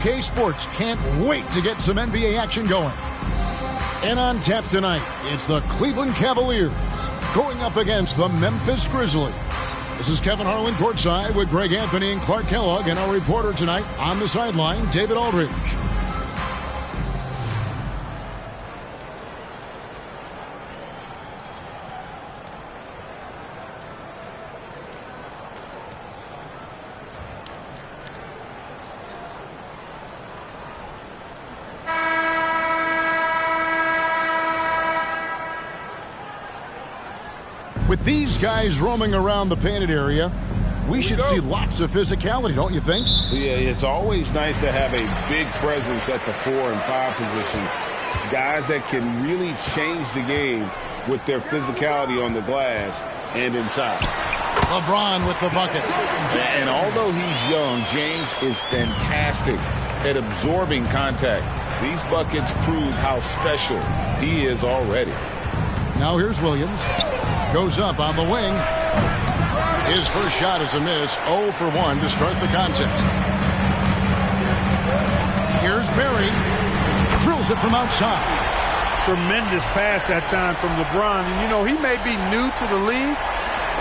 K Sports can't wait to get some NBA action going. And on tap tonight, it's the Cleveland Cavaliers going up against the Memphis Grizzlies. This is Kevin Harlan courtside with Greg Anthony and Clark Kellogg, and our reporter tonight on the sideline, David Aldridge. With these guys roaming around the painted area, we should see lots of physicality, don't you think? Yeah, it's always nice to have a big presence at the 4 and 5 positions. Guys that can really change the game with their physicality on the glass and inside. LeBron with the buckets. And although he's young, James is fantastic at absorbing contact. These buckets prove how special he is already. Now here's Williams. Goes up on the wing. His first shot is a miss. 0 for 1 to start the contest. Here's Barry. Drills it from outside. Tremendous pass that time from LeBron. And, you know, he may be new to the league,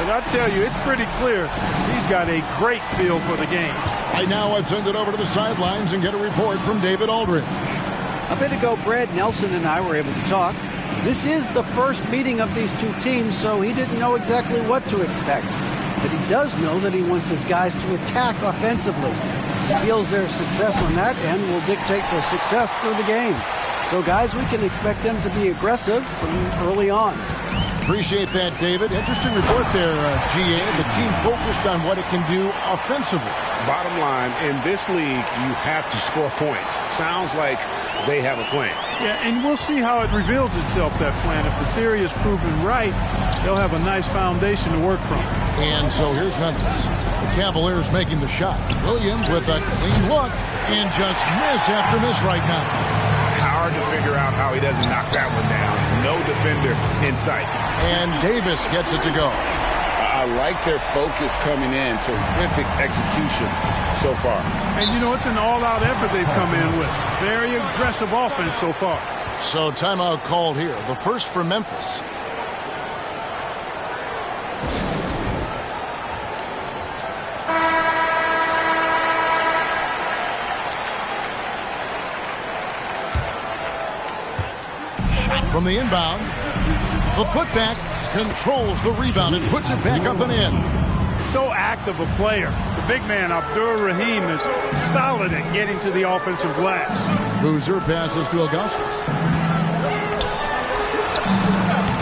but I tell you, it's pretty clear he's got a great feel for the game. Right now, I'd send it over to the sidelines and get a report from David Aldridge. A bit ago, Brad Nelson and I were able to talk. This is the first meeting of these two teams, so he didn't know exactly what to expect. But he does know that he wants his guys to attack offensively. He feels their success on that end will dictate their success through the game. So, guys, we can expect them to be aggressive from early on. Appreciate that, David. Interesting report there, GA. The team focused on what it can do offensively. Bottom line, in this league, you have to score points. Sounds like they have a plan. Yeah, and we'll see how it reveals itself, that plan. If the theory is proven right, they'll have a nice foundation to work from. And so here's Memphis. The Cavaliers making the shot. Williams with a clean look and just miss after miss right now. Hard to figure out how he doesn't knock that one down. No defender in sight. And Davis gets it to go. I like their focus coming in. Terrific execution so far. And, you know, it's an all-out effort they've come in with. Very aggressive offense so far. So timeout called here. The first for Memphis. Shot from the inbound. The putback controls the rebound and puts it back up and in. So active a player. The big man, Abdur Rahim, is solid at getting to the offensive glass. Boozer passes to Augustus.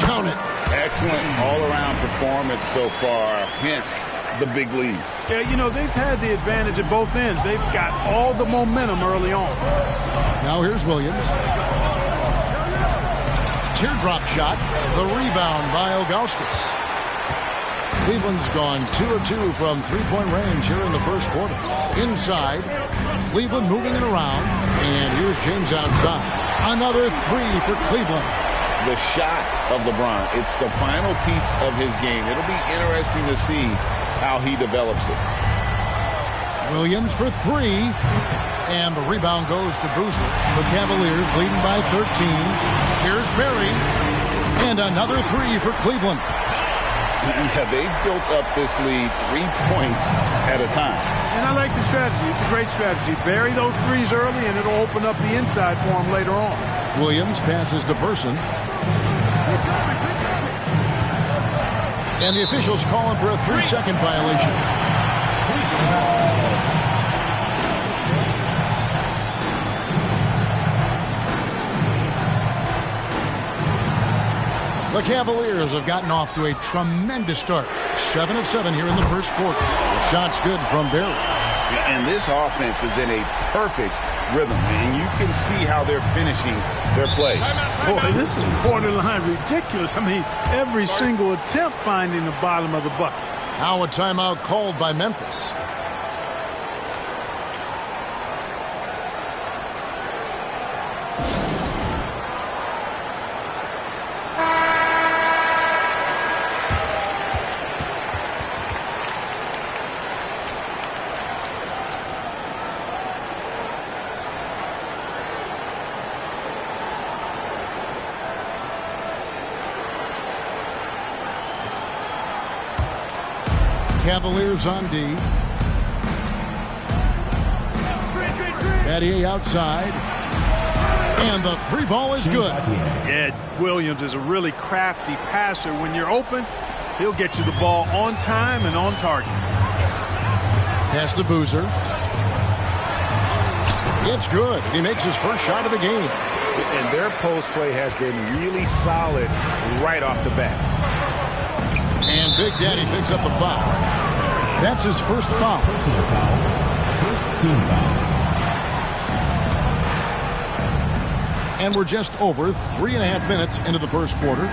Count it. Excellent all-around performance so far, hence the big lead. Yeah, you know, they've had the advantage at both ends. They've got all the momentum early on. Now here's Williams. Teardrop shot. The rebound by Augustus. Cleveland's gone 2 of 2 from three-point range here in the first quarter. Inside, Cleveland moving it around, and here's James outside. Another three for Cleveland. The shot of LeBron, it's the final piece of his game. It'll be interesting to see how he develops it. Williams for three, and the rebound goes to Boozer. The Cavaliers leading by 13. Here's Barry, and another three for Cleveland. Yeah, they've built up this lead 3 points at a time. And I like the strategy. It's a great strategy. Bury those threes early, and it'll open up the inside for him later on. Williams passes to Burson. And the officials calling for a 3-second violation. The Cavaliers have gotten off to a tremendous start. 7 of 7 here in the first quarter. The shot's good from Barry. And this offense is in a perfect rhythm, and you can see how they're finishing their play. Boy, this is borderline ridiculous. I mean, every single attempt finding the bottom of the bucket. Now a timeout called by Memphis. Cavaliers on D. Battier outside. And the three ball is good. Yeah, Williams is a really crafty passer. When you're open, he'll get you the ball on time and on target. Pass to Boozer. It's good. He makes his first shot of the game. And their post play has been really solid right off the bat. And Big Daddy picks up the foul. That's his first foul. Personal foul. First team foul. And we're just over 3.5 minutes into the first quarter.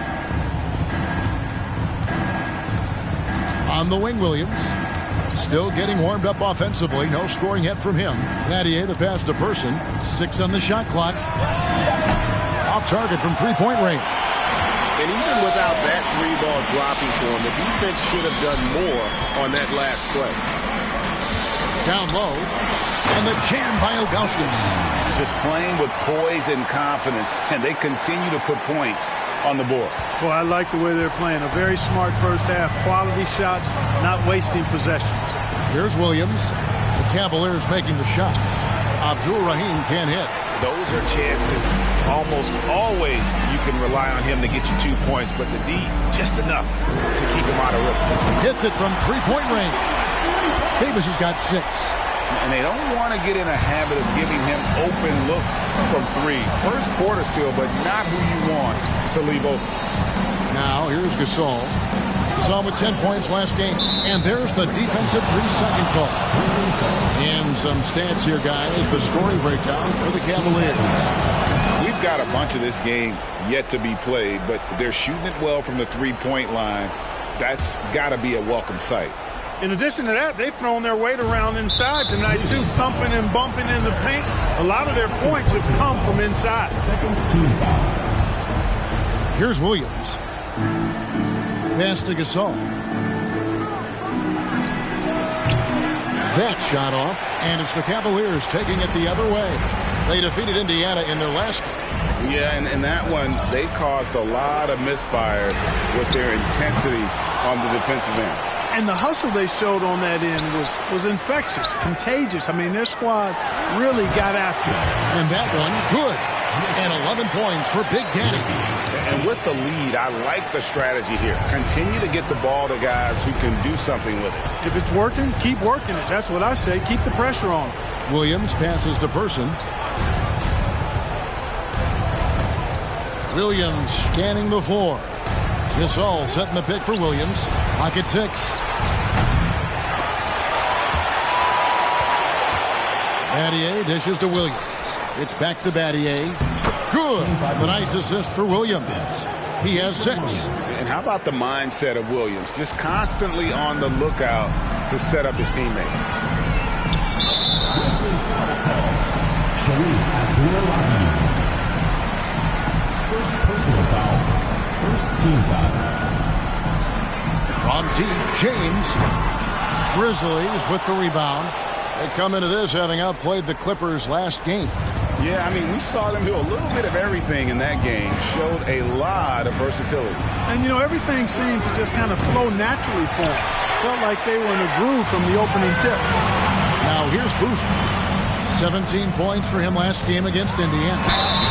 On the wing, Williams. Still getting warmed up offensively. No scoring yet from him. Battier, the pass to Person. 6 on the shot clock. Off target from three-point range. And even without that three ball dropping for him, the defense should have done more on that last play. Down low. And the jam by Ilgauskas. Just playing with poise and confidence, and they continue to put points on the board. Well, I like the way they're playing. A very smart first half. Quality shots, not wasting possessions. Here's Williams. The Cavaliers making the shot. Abdul-Rahim can't hit. Those are chances. Almost always you can rely on him to get you 2 points, but the D, just enough to keep him out of rhythm. Hits it from three-point range. Davis has got 6. And they don't want to get in a habit of giving him open looks from 3. First quarter still, but not who you want to leave open. Now, here's Gasol. Gasol with 10 points last game. And there's the defensive 3-second call. And some stats here, guys. The scoring breakdown for the Cavaliers. We've got a bunch of this game yet to be played, but they're shooting it well from the three-point line. That's got to be a welcome sight. In addition to that, they've thrown their weight around inside tonight, too, thumping and bumping in the paint. A lot of their points have come from inside. Second team foul. Here's Williams. Pass to Gasol. That shot off, and it's the Cavaliers taking it the other way. They defeated Indiana in their last game. Yeah, and in that one, they caused a lot of misfires with their intensity on the defensive end. And the hustle they showed on that end was infectious, contagious. I mean, their squad really got after it. And that one, good. And 11 points for Big Daddy. And with the lead, I like the strategy here. Continue to get the ball to guys who can do something with it. If it's working, keep working it. That's what I say. Keep the pressure on. Williams passes to Person. Williams scanning the floor. Gasol setting the pick for Williams. Pocket 6. Battier dishes to Williams. It's back to Battier. Good. The nice assist for Williams. He has 6. And how about the mindset of Williams? Just constantly on the lookout to set up his teammates. First personal foul. First team foul. From deep, James. Grizzlies with the rebound. They come into this having outplayed the Clippers last game. Yeah, I mean, we saw them do a little bit of everything in that game. Showed a lot of versatility. And, you know, everything seemed to just kind of flow naturally for them. Felt like they were in a groove from the opening tip. Now here's Boozer. 17 points for him last game against Indiana.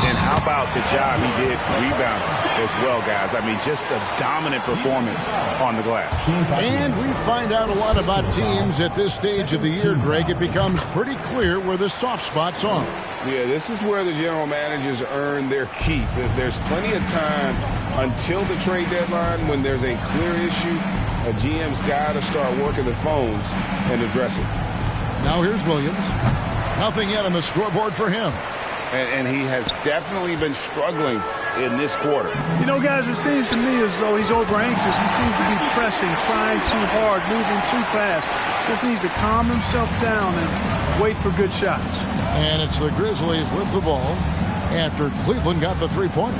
And how about the job he did rebounding as well, guys? I mean, just a dominant performance on the glass. And we find out a lot about teams at this stage of the year, Greg. It becomes pretty clear where the soft spots are. Yeah, this is where the general managers earn their keep. There's plenty of time until the trade deadline when there's a clear issue. A GM's got to start working the phones and address it. Now here's Williams. Nothing yet on the scoreboard for him. And he has definitely been struggling in this quarter. You know, guys, it seems to me as though he's over anxious. He seems to be pressing, trying too hard, moving too fast. Just needs to calm himself down and wait for good shots. And it's the Grizzlies with the ball after Cleveland got the three-pointer.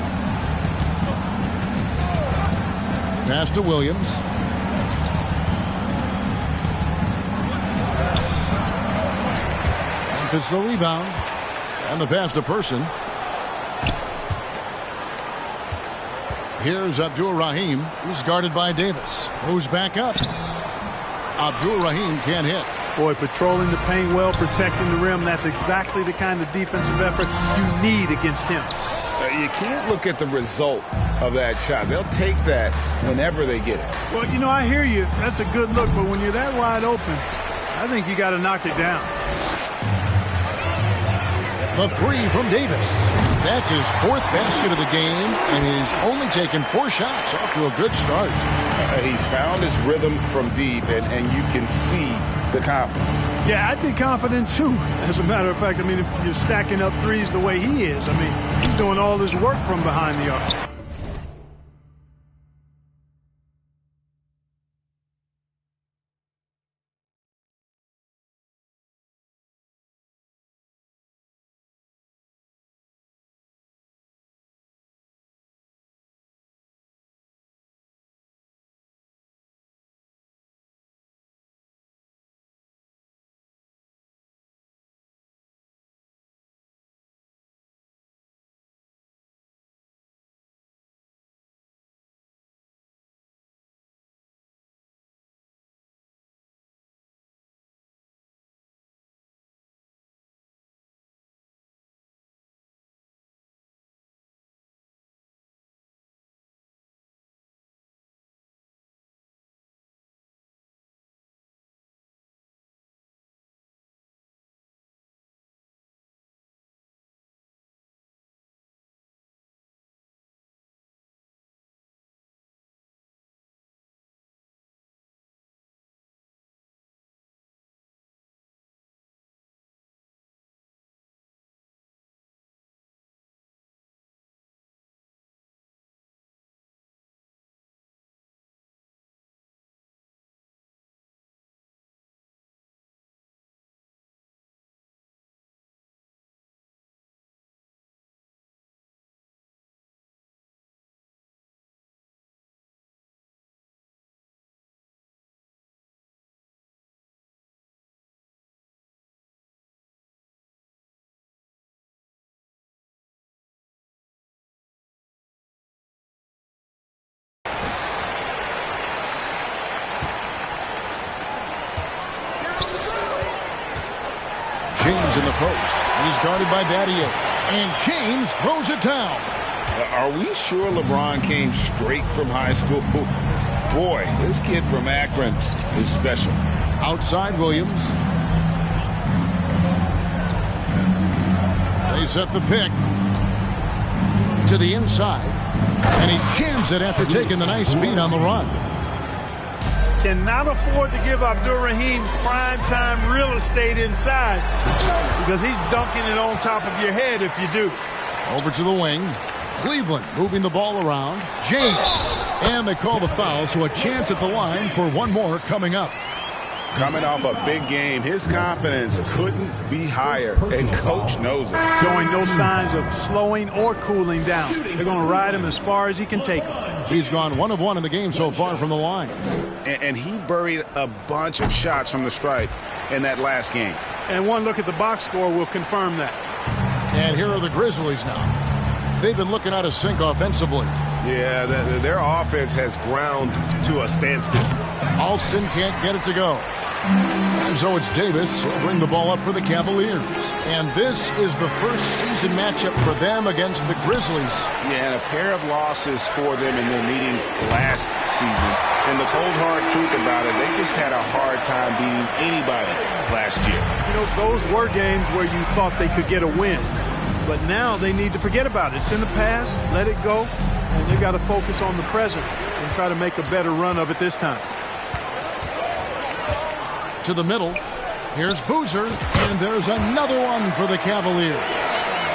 Pass to Williams. It's the rebound and the pass to Person. Here's Abdul-Rahim. He's guarded by Davis. Who's back up? Abdur-Rahim can't hit. Boy, patrolling the paint well, protecting the rim. That's exactly the kind of defensive effort you need against him. You can't look at the result of that shot. They'll take that whenever they get it. Well, you know, I hear you. That's a good look, but when you're that wide open, I think you got to knock it down. The three from Davis. That's his fourth basket of the game, and he's only taken 4 shots. Off to a good start. He's found his rhythm from deep, and you can see the confidence. Yeah, I'd be confident too. As a matter of fact, I mean, if you're stacking up threes the way he is, I mean, he's doing all his work from behind the arc. James in the post. He's guarded by Battier. And James throws it down. Are we sure LeBron came straight from high school? Boy, this kid from Akron is special. Outside Williams. They set the pick to the inside. And he jams it after taking the nice feed on the run. Cannot afford to give Abdur-Rahim prime-time real estate inside because he's dunking it on top of your head if you do. Over to the wing. Cleveland moving the ball around. James. And they call the foul, so a chance at the line for one more coming up. Coming off a big game, his confidence couldn't be higher, and coach knows it. Showing no signs of slowing or cooling down. They're going to ride him as far as he can take him. He's gone 1 of 1 in the game so far from the line. And he buried a bunch of shots from the stripe in that last game. And one look at the box score will confirm that. And here are the Grizzlies now. They've been looking out of sync offensively. Yeah, their offense has ground to a standstill. Alston can't get it to go. And so it's Davis who'll bring the ball up for the Cavaliers. And this is the first season matchup for them against the Grizzlies. Yeah, and a pair of losses for them in their meetings last season. And the cold, hard truth about it, they just had a hard time beating anybody last year. You know, those were games where you thought they could get a win. But now they need to forget about it. It's in the past, let it go, and they got to focus on the present and try to make a better run of it this time. To the middle. Here's Boozer, and there's another one for the Cavaliers.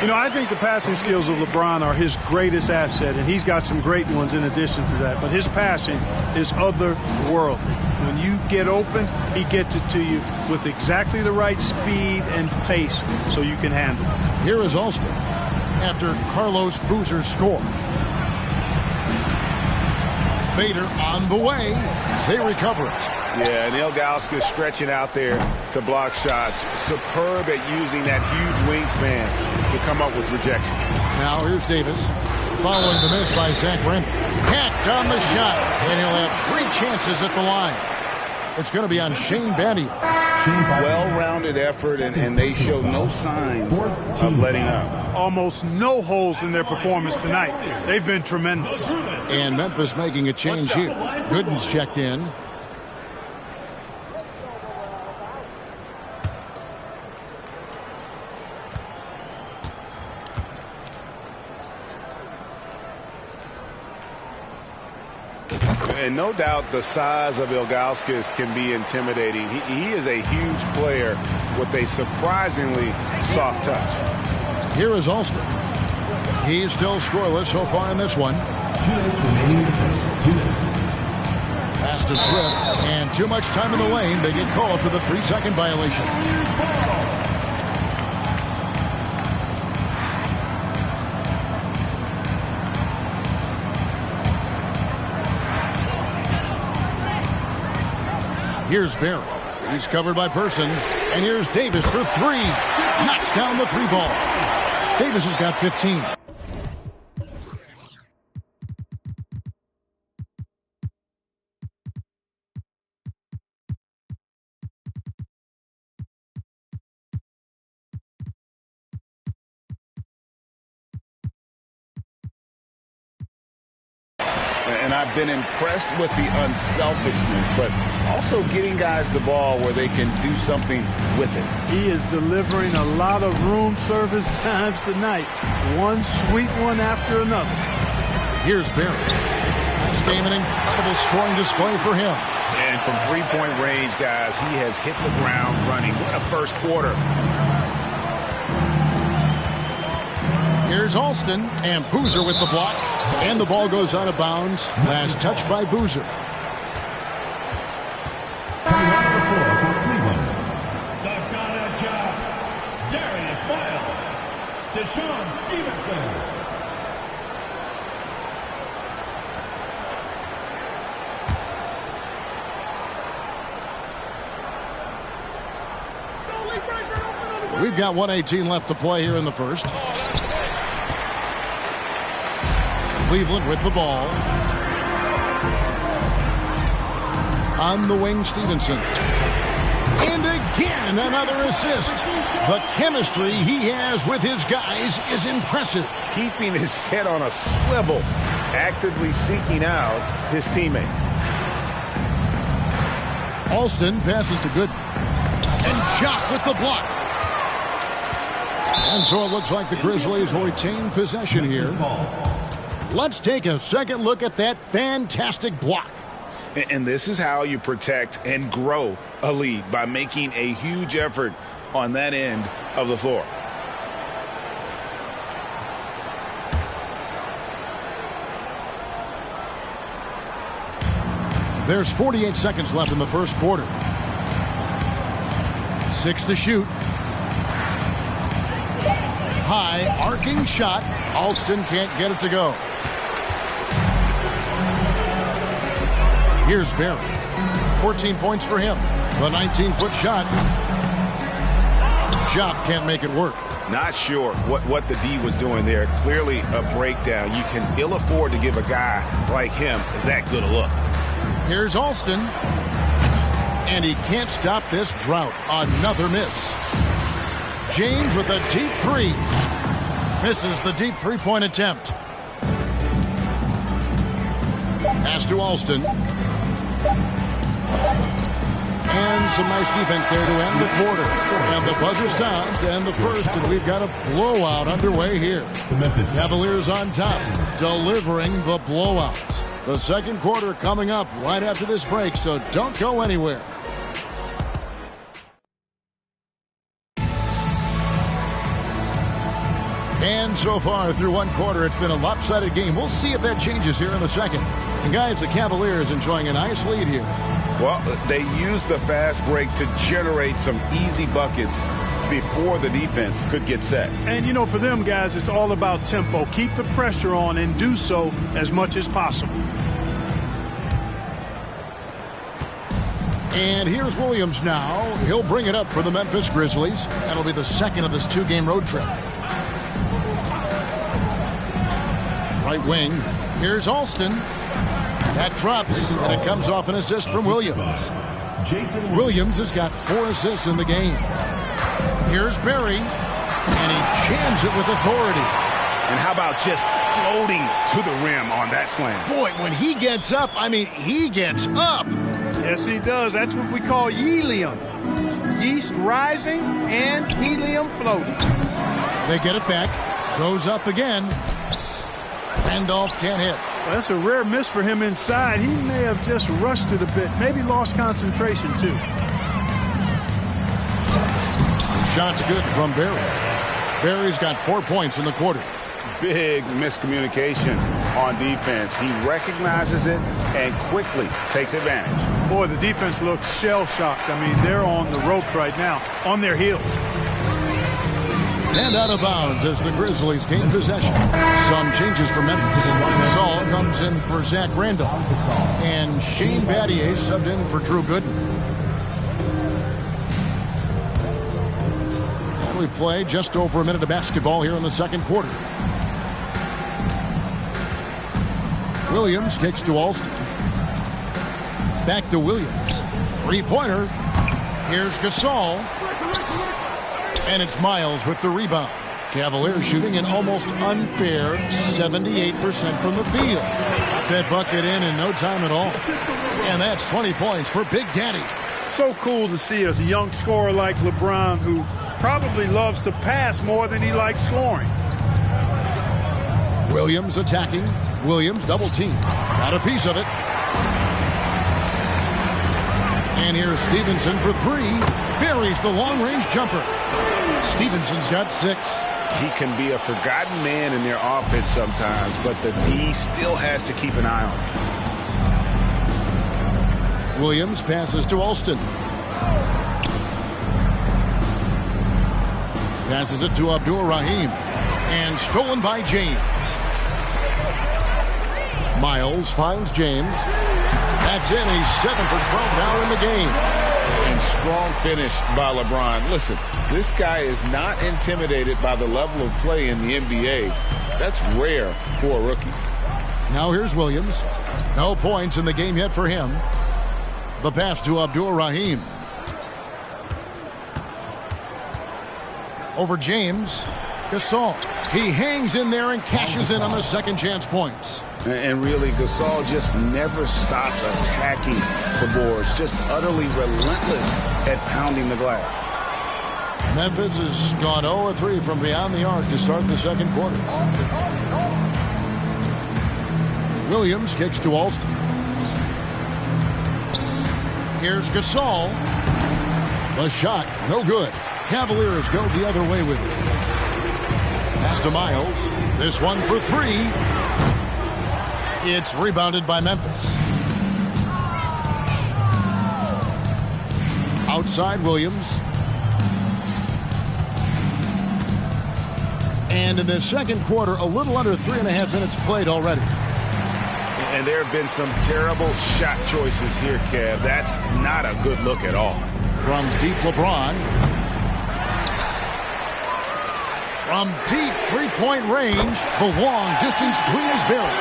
You know, I think the passing skills of LeBron are his greatest asset, and he's got some great ones in addition to that. But his passing is otherworldly. When you get open, he gets it to you with exactly the right speed and pace so you can handle it. Here is Alston after Carlos Boozer's score. Fader on the way. They recover it. Yeah, and Ilgauskas stretching out there to block shots. Superb at using that huge wingspan to come up with rejection. Now here's Davis following the miss by Zach Brandon. Hacked on the shot, and he'll have 3 chances at the line. It's going to be on Shane Battier. Well-rounded effort, and they show no signs of letting up. Almost no holes in their performance tonight. They've been tremendous. And Memphis making a change here. Gooden's checked in. And no doubt the size of Ilgauskas can be intimidating. He is a huge player with a surprisingly soft touch. Here is Alston. He's still scoreless so far in this one. 2 minutes remaining in the first. 2 minutes. Pass to Swift, and too much time in the lane. They get called for the 3-second violation. Here's Barry. He's covered by Person. And here's Davis for 3. Knocks down the 3 ball. Davis has got 15. And I've been impressed with the unselfishness, but also getting guys the ball where they can do something with it. He is delivering a lot of room service times tonight. One sweet one after another. Here's Barry. It's been an incredible scoring display for him. And from three-point range, guys, he has hit the ground running. What a first quarter. Here's Alston, and Boozer with the block. And the ball goes out of bounds. Last touch by Boozer. Sakana Job, Darius Miles, Deshaun Stevenson. We've got 1:18 left to play here in the first. Cleveland with the ball. On the wing, Stevenson. And again, another assist. The chemistry he has with his guys is impressive. Keeping his head on a swivel, actively seeking out his teammate. Alston passes to Gooden. And Jock with the block. And so it looks like the Grizzlies will retain possession here. Let's take a second look at that fantastic block. And this is how you protect and grow a lead, by making a huge effort on that end of the floor. There's 48 seconds left in the first quarter. 6 to shoot. High arcing shot. Alston can't get it to go. Here's Barry. 14 points for him. The 19-foot shot. Job can't make it work. Not sure what the D was doing there. Clearly a breakdown. You can ill afford to give a guy like him that good a look. Here's Alston. And he can't stop this drought. Another miss. James with a deep 3. Misses the deep 3-point attempt. Pass to Alston. And some nice defense there to end the quarter. And the buzzer sounds to end the first, and we've got a blowout underway here. The Memphis Cavaliers on top, delivering the blowout. The second quarter coming up right after this break, so don't go anywhere. And so far through one quarter, it's been a lopsided game. We'll see if that changes here in the second. And guys, the Cavaliers enjoying a nice lead here. Well, they used the fast break to generate some easy buckets before the defense could get set. And, you know, for them guys, it's all about tempo. Keep the pressure on and do so as much as possible. And here's Williams now. He'll bring it up for the Memphis Grizzlies. That'll be the second of this 2-game road trip. Right wing. Here's Alston. That drops, and it comes off an assist from Williams. Williams has got 4 assists in the game. Here's Barry, and he jams it with authority. And how about just floating to the rim on that slam? Boy, when he gets up, I mean, he gets up. Yes, he does. That's what we call helium. Yeast rising and helium floating. They get it back. Goes up again. Randolph can't hit. Well, that's a rare miss for him inside. He may have just rushed it a bit. Maybe lost concentration, too. The shot's good from Barry. Barry's got 4 points in the quarter. Big miscommunication on defense. He recognizes it and quickly takes advantage. Boy, the defense looks shell-shocked. I mean, they're on the ropes right now, on their heels. And out of bounds as the Grizzlies gain possession. Some changes for Memphis. Saul comes in for Zach Randolph. And Shane Battier subbed in for Drew Gooden. And we play just over a minute of basketball here in the second quarter. Williams kicks to Alston. Back to Williams. Three-pointer. Here's Gasol. And it's Miles with the rebound. Cavaliers shooting an almost unfair 78% from the field. Got that bucket in no time at all. And that's 20 points for Big Daddy. So cool to see a young scorer like LeBron who probably loves to pass more than he likes scoring. Williams attacking. Williams double team. Got a piece of it. And here's Stevenson for 3. Buries the long-range jumper. Stevenson's got 6. He can be a forgotten man in their offense sometimes, but the D still has to keep an eye on him. Williams passes to Alston. Passes it to Abdur-Rahim. And stolen by James. Miles finds James. That's it. He's 7 for 12 now in the game. And strong finish by LeBron. Listen, this guy is not intimidated by the level of play in the NBA. That's rare for a rookie. Now here's Williams. No points in the game yet for him. The pass to Abdur-Rahim. Over James. Gasol. He hangs in there and cashes in on the second chance points. And really, Gasol just never stops attacking the boards. Just utterly relentless at pounding the glass. Memphis has gone 0-3 from beyond the arc to start the second quarter. Alston. Williams kicks to Alston. Here's Gasol. The shot, no good. Cavaliers go the other way with it. Pass to Miles. This one for 3. It's rebounded by Memphis. Outside Williams. And in the second quarter, a little under 3.5 minutes played already. And there have been some terrible shot choices here, Kev. That's not a good look at all. From deep, LeBron. From deep three-point range, the long-distance 3 is Barry.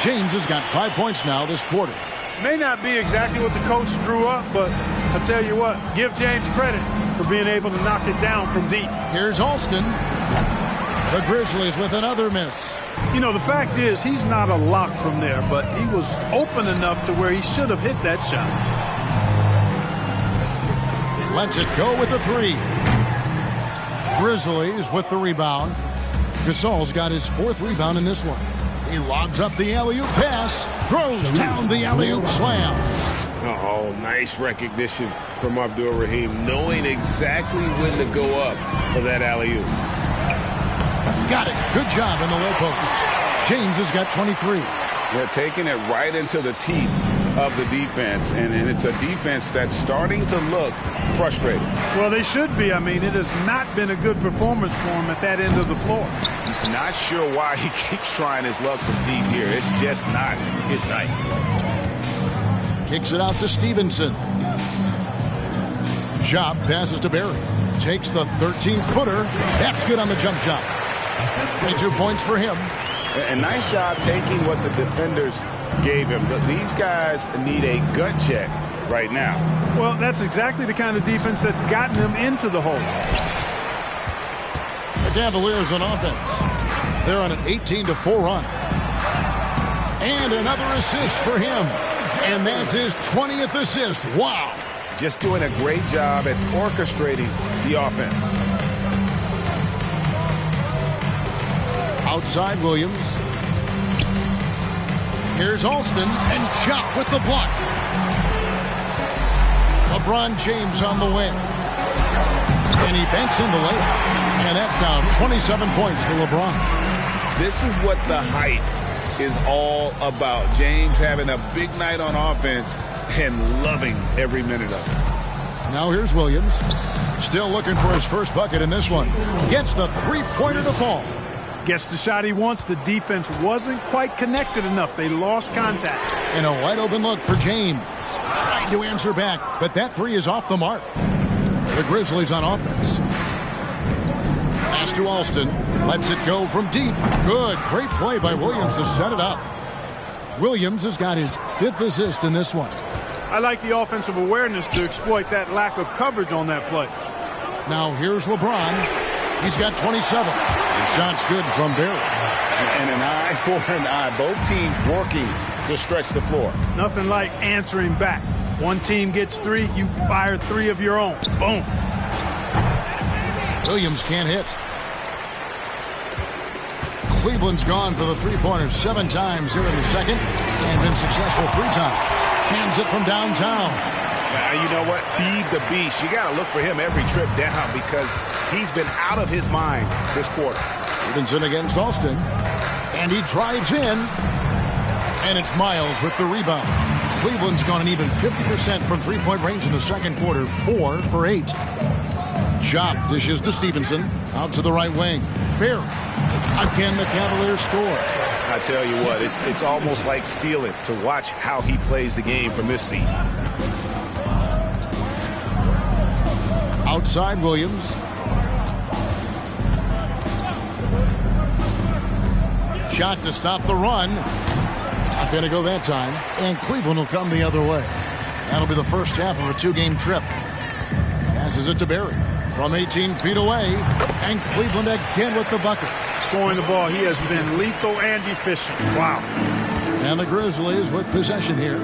James has got 5 points now this quarter. May not be exactly what the coach drew up, but I tell you what, give James credit for being able to knock it down from deep. Here's Alston. The Grizzlies with another miss. You know, the fact is, he's not a lock from there, but he was open enough to where he should have hit that shot. Lets it go with the 3. Grizzlies with the rebound. Gasol's got his 4th rebound in this one. He lobs up the alley-oop pass, throws down the alley-oop slam. Oh, nice recognition from Abdur-Rahim, knowing exactly when to go up for that alley-oop. Got it. Good job in the low post. James has got 23. They're taking it right into the teeth of the defense, and it's a defense that's starting to look frustrated. Well, they should be. I mean, it has not been a good performance for him at that end of the floor. Not sure why he keeps trying his luck from deep here. It's just not his night. Kicks it out to Stevenson. Job passes to Barry. Takes the 13-footer. That's good on the jump shot. 22 points for him. A nice job taking what the defenders gave him. These guys need a gut check right now. Well, that's exactly the kind of defense that's gotten them into the hole. The Cavaliers on offense. They're on an 18-4 run. And another assist for him. And that's his 20th assist. Wow. Just doing a great job at orchestrating the offense. Outside Williams. Here's Alston and Jock with the block. LeBron James on the wing. And he banks in the layup. And that's now 27 points for LeBron. This is what the hype is all about. James having a big night on offense and loving every minute of it. Now here's Williams. Still looking for his first bucket in this one. Gets the three-pointer to fall. Gets the shot he wants. The defense wasn't quite connected enough. They lost contact. And a wide-open look for James. Trying to answer back, but that three is off the mark. The Grizzlies on offense. Pass to Alston. Lets it go from deep. Good. Great play by Williams to set it up. Williams has got his 5th assist in this one. I like the offensive awareness to exploit that lack of coverage on that play. Now here's LeBron. He's got 27. His shot's good from Barry. And an eye for an eye. Both teams working to stretch the floor. Nothing like answering back. One team gets 3, you fire 3 of your own. Boom. Williams can't hit. Cleveland's gone for the three-pointer 7 times here in the second and been successful 3 times. Hands it from downtown. You know what? Feed the beast. You got to look for him every trip down because he's been out of his mind this quarter. Stevenson against Alston. And he drives in. And it's Miles with the rebound. Cleveland's gone an even 50% from three-point range in the second quarter. 4 for 8. Chop dishes to Stevenson. Out to the right wing. Barry. Again, the Cavaliers score. I tell you what, it's almost like stealing to watch how he plays the game from this seat. Outside Williams. Shot to stop the run. Not going to go that time. And Cleveland will come the other way. That'll be the first half of a 2-game trip. Passes it to Barry from 18 feet away. And Cleveland again with the bucket. Scoring the ball, he has been lethal and efficient. Wow. And the Grizzlies with possession here.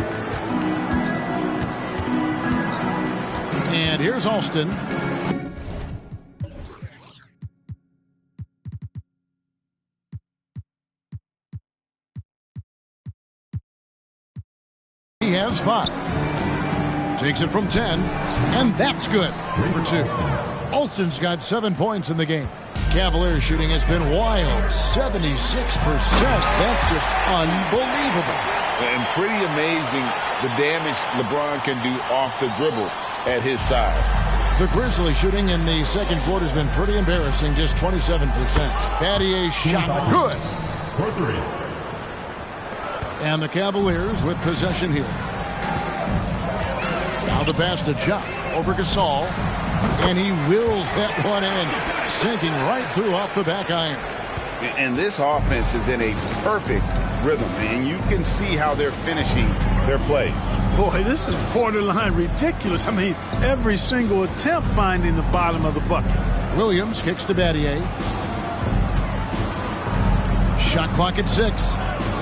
And here's Alston. He has 5. Takes it from 10. And that's good for 2. Alston's got 7 points in the game. Cavaliers shooting has been wild. 76%. That's just unbelievable. And pretty amazing the damage LeBron can do off the dribble at his size. The Grizzlies shooting in the second quarter has been pretty embarrassing. Just 27%. Battier's shot good. For 3. And the Cavaliers with possession here. Now the pass to Jock over Gasol. And he wills that one in. Sinking right through off the back iron. And this offense is in a perfect rhythm. And you can see how they're finishing their plays. Boy, this is borderline ridiculous. I mean, every single attempt finding the bottom of the bucket. Williams kicks to Battier. Shot clock at 6.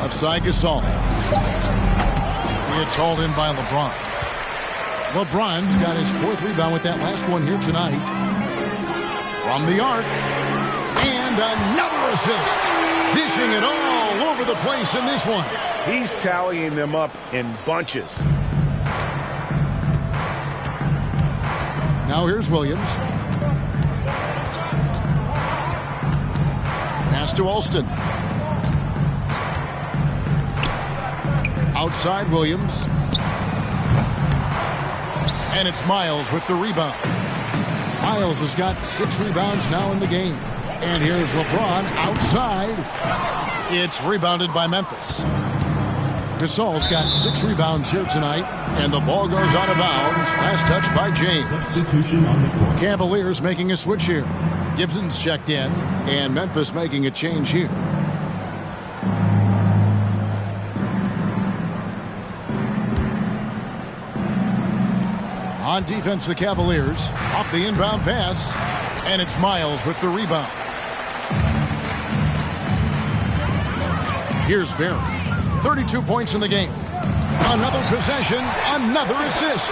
Offside Gasol. It's hauled in by LeBron. LeBron's got his 4th rebound with that last one here tonight. From the arc. And another assist. Dishing it all over the place in this one. He's tallying them up in bunches. Now here's Williams. Pass to Alston. Outside Williams. And it's Miles with the rebound. Miles has got 6 rebounds now in the game. And here's LeBron outside. It's rebounded by Memphis. Gasol's got 6 rebounds here tonight. And the ball goes out of bounds. Last touch by James. Substitution on the court. Cavaliers making a switch here. Gibson's checked in. And Memphis making a change here. On defense, the Cavaliers off the inbound pass, and it's Miles with the rebound. Here's Barry. 32 points in the game. Another possession, another assist.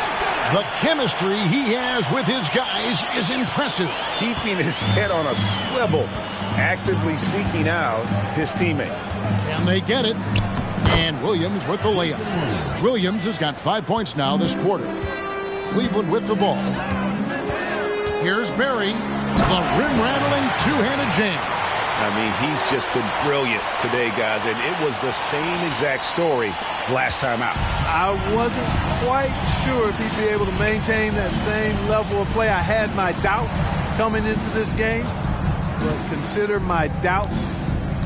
The chemistry he has with his guys is impressive. Keeping his head on a swivel, actively seeking out his teammate. Can they get it? And Williams with the layup. Williams has got 5 points now this quarter. Cleveland with the ball. Here's Barry. The rim-rattling two-handed jam. I mean, he's just been brilliant today, guys, and it was the same exact story last time out. I wasn't quite sure if he'd be able to maintain that same level of play. I had my doubts coming into this game, but consider my doubts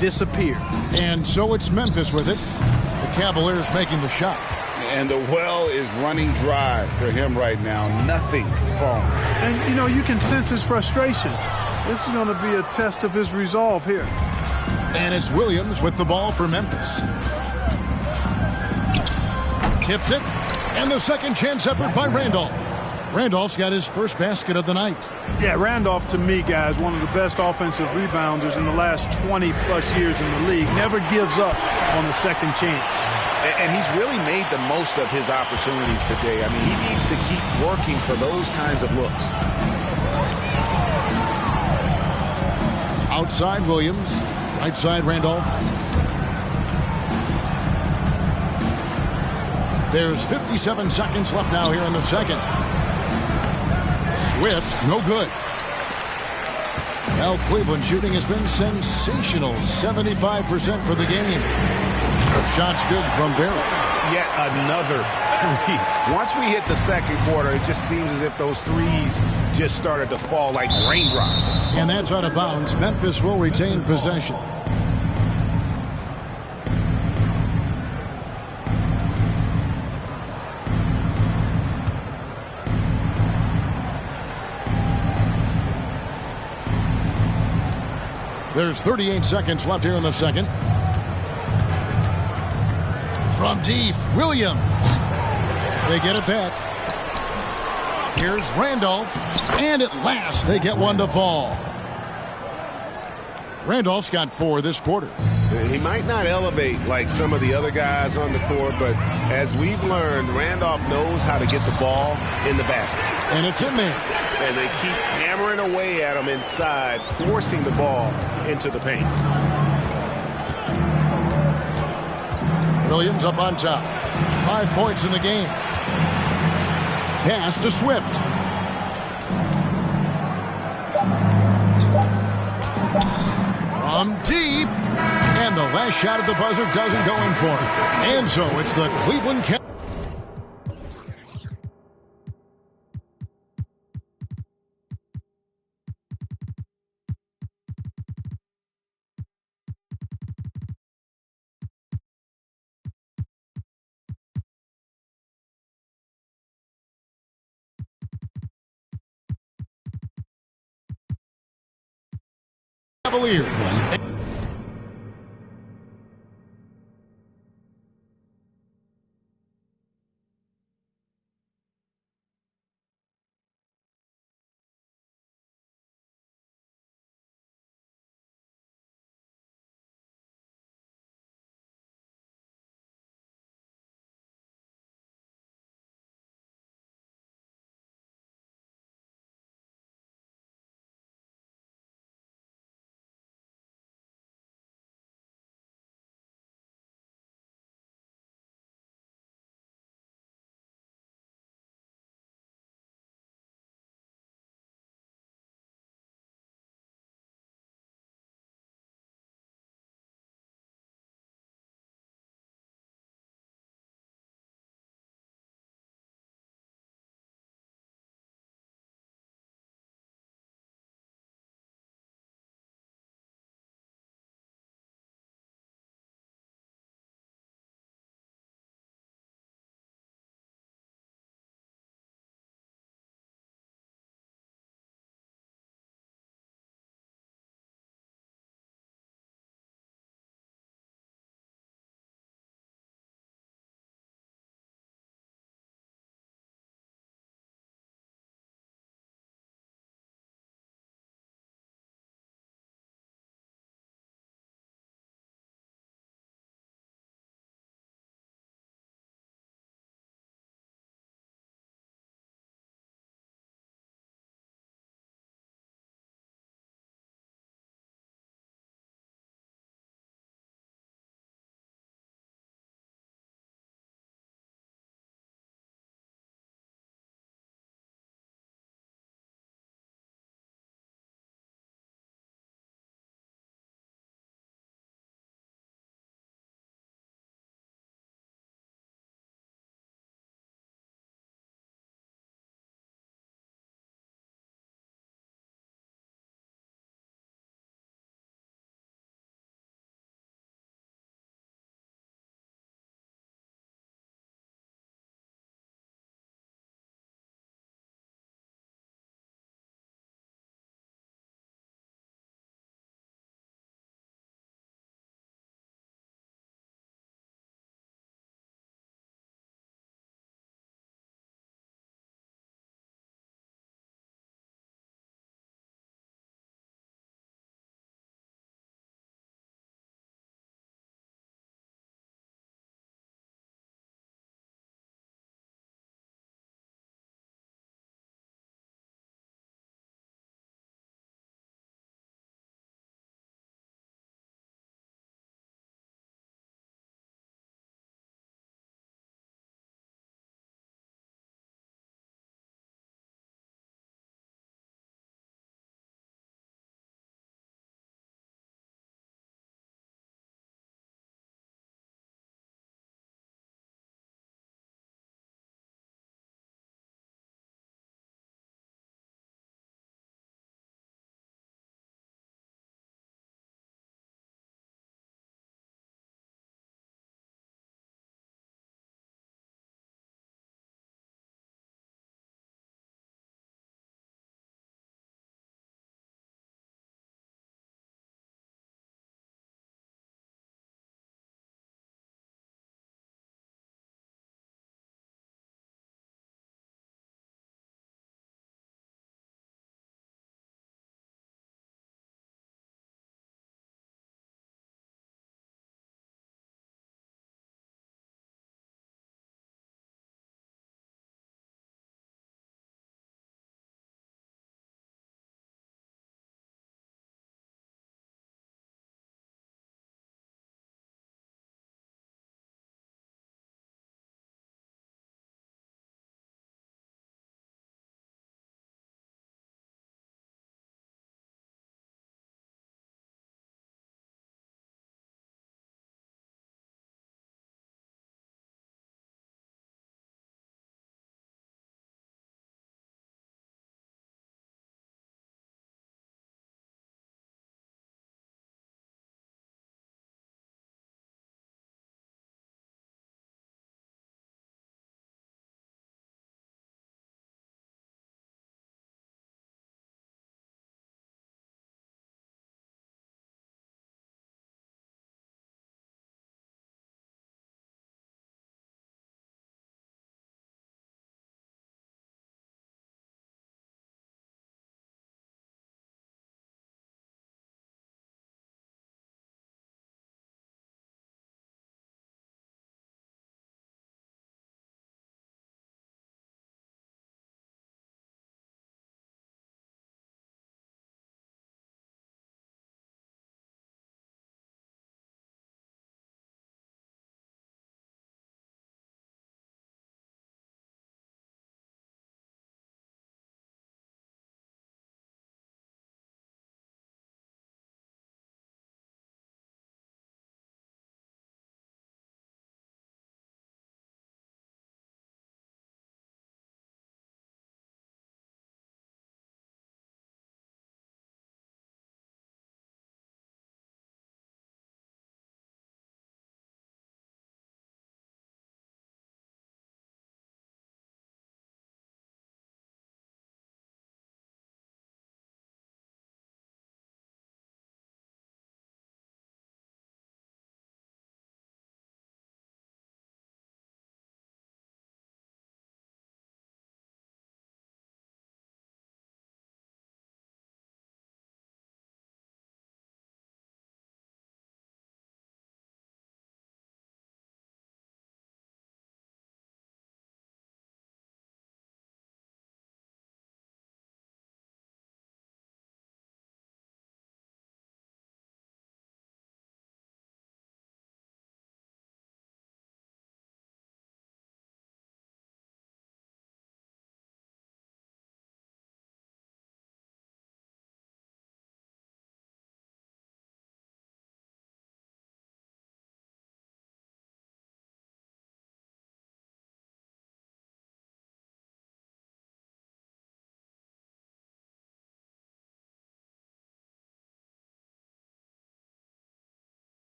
disappeared. And so it's Memphis with it. The Cavaliers making the shot. And the well is running dry for him right now. Nothing falling. And, you know, you can sense his frustration. This is going to be a test of his resolve here. And it's Williams with the ball for Memphis. Tips it. And the second chance effort by Randolph. Randolph's got his first basket of the night. Yeah, Randolph, to me, guys, one of the best offensive rebounders in the last 20-plus years in the league. Never gives up on the second chance. And he's really made the most of his opportunities today. I mean, he needs to keep working for those kinds of looks. Outside Williams. Right side Randolph. There's 57 seconds left now here in the second. Swift, no good. Now Cleveland shooting has been sensational. 75% for the game. The shot's good from Barry. Yet another three. Once we hit the second quarter, it just seems as if those threes just started to fall like raindrops. And that's out of bounds. Memphis will retain possession. There's 38 seconds left here in the second. From deep, Williams. They get it back. Here's Randolph. And at last, they get one to fall. Randolph's got 4 this quarter. He might not elevate like some of the other guys on the court, but as we've learned, Randolph knows how to get the ball in the basket. And it's in there. And they keep hammering away at him inside, forcing the ball into the paint. Williams up on top. 5 points in the game. Pass to Swift. From deep. And the last shot at the buzzer doesn't go in for it. And so it's the Cleveland Cavaliers.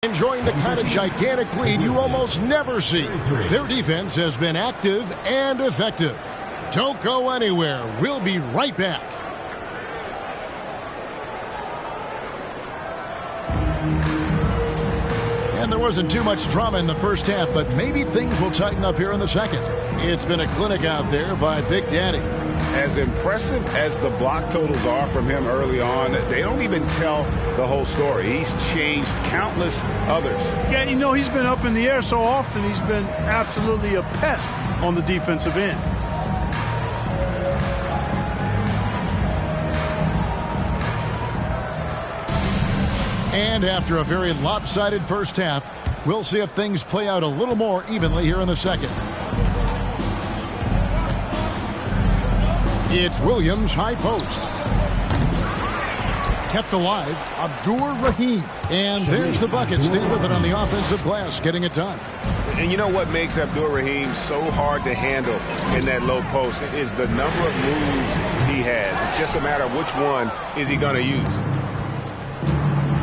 enjoying the kind of gigantic lead you almost never see. Their defense has been active and effective. Don't go anywhere. We'll be right back. And there wasn't too much drama in the first half, but maybe things will tighten up here in the second. It's been a clinic out there by Big Daddy. As impressive as the block totals are from him early on, they don't even tell the whole story. He's changed countless others. Yeah, you know, he's been up in the air so often, he's been absolutely a pest on the defensive end. And after a very lopsided first half, we'll see if things play out a little more evenly here in the second. It's Williams, high post. Kept alive, Abdur-Rahim. And there's the bucket. Stay with it on the offensive glass, getting it done. And you know what makes Abdur-Rahim so hard to handle in that low post is the number of moves he has. It's just a matter of which one is he going to use.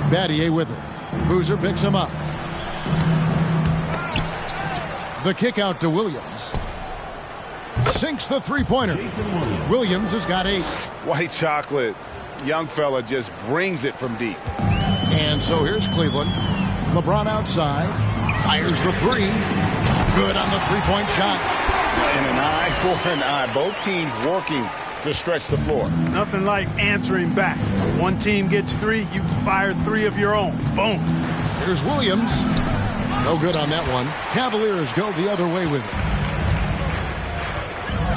Battier with it. Boozer picks him up. The kick out to Williams. Sinks the three-pointer. Williams has got 8. White chocolate. Young fella just brings it from deep. And so here's Cleveland. LeBron outside. Fires the 3. Good on the three-point shot. And an eye for an eye. Both teams working to stretch the floor. Nothing like answering back. One team gets 3, you fire 3 of your own. Boom. Here's Williams. No good on that one. Cavaliers go the other way with it.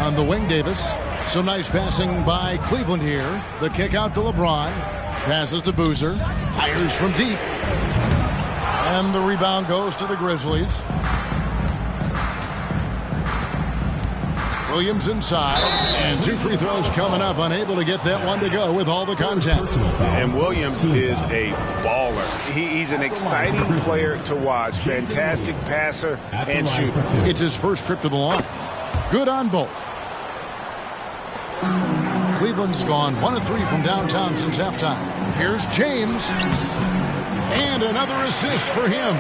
On the wing, Davis. Some nice passing by Cleveland here. The kick out to LeBron. Passes to Boozer. Fires from deep. And the rebound goes to the Grizzlies. Williams inside, and 2 free throws coming up, unable to get that one to go with all the contact. And Williams is a baller. He's an exciting player to watch. Fantastic passer and shooter. It's his first trip to the line. Good on both. Cleveland's gone 1 of 3 from downtown since halftime. Here's James. And another assist for him.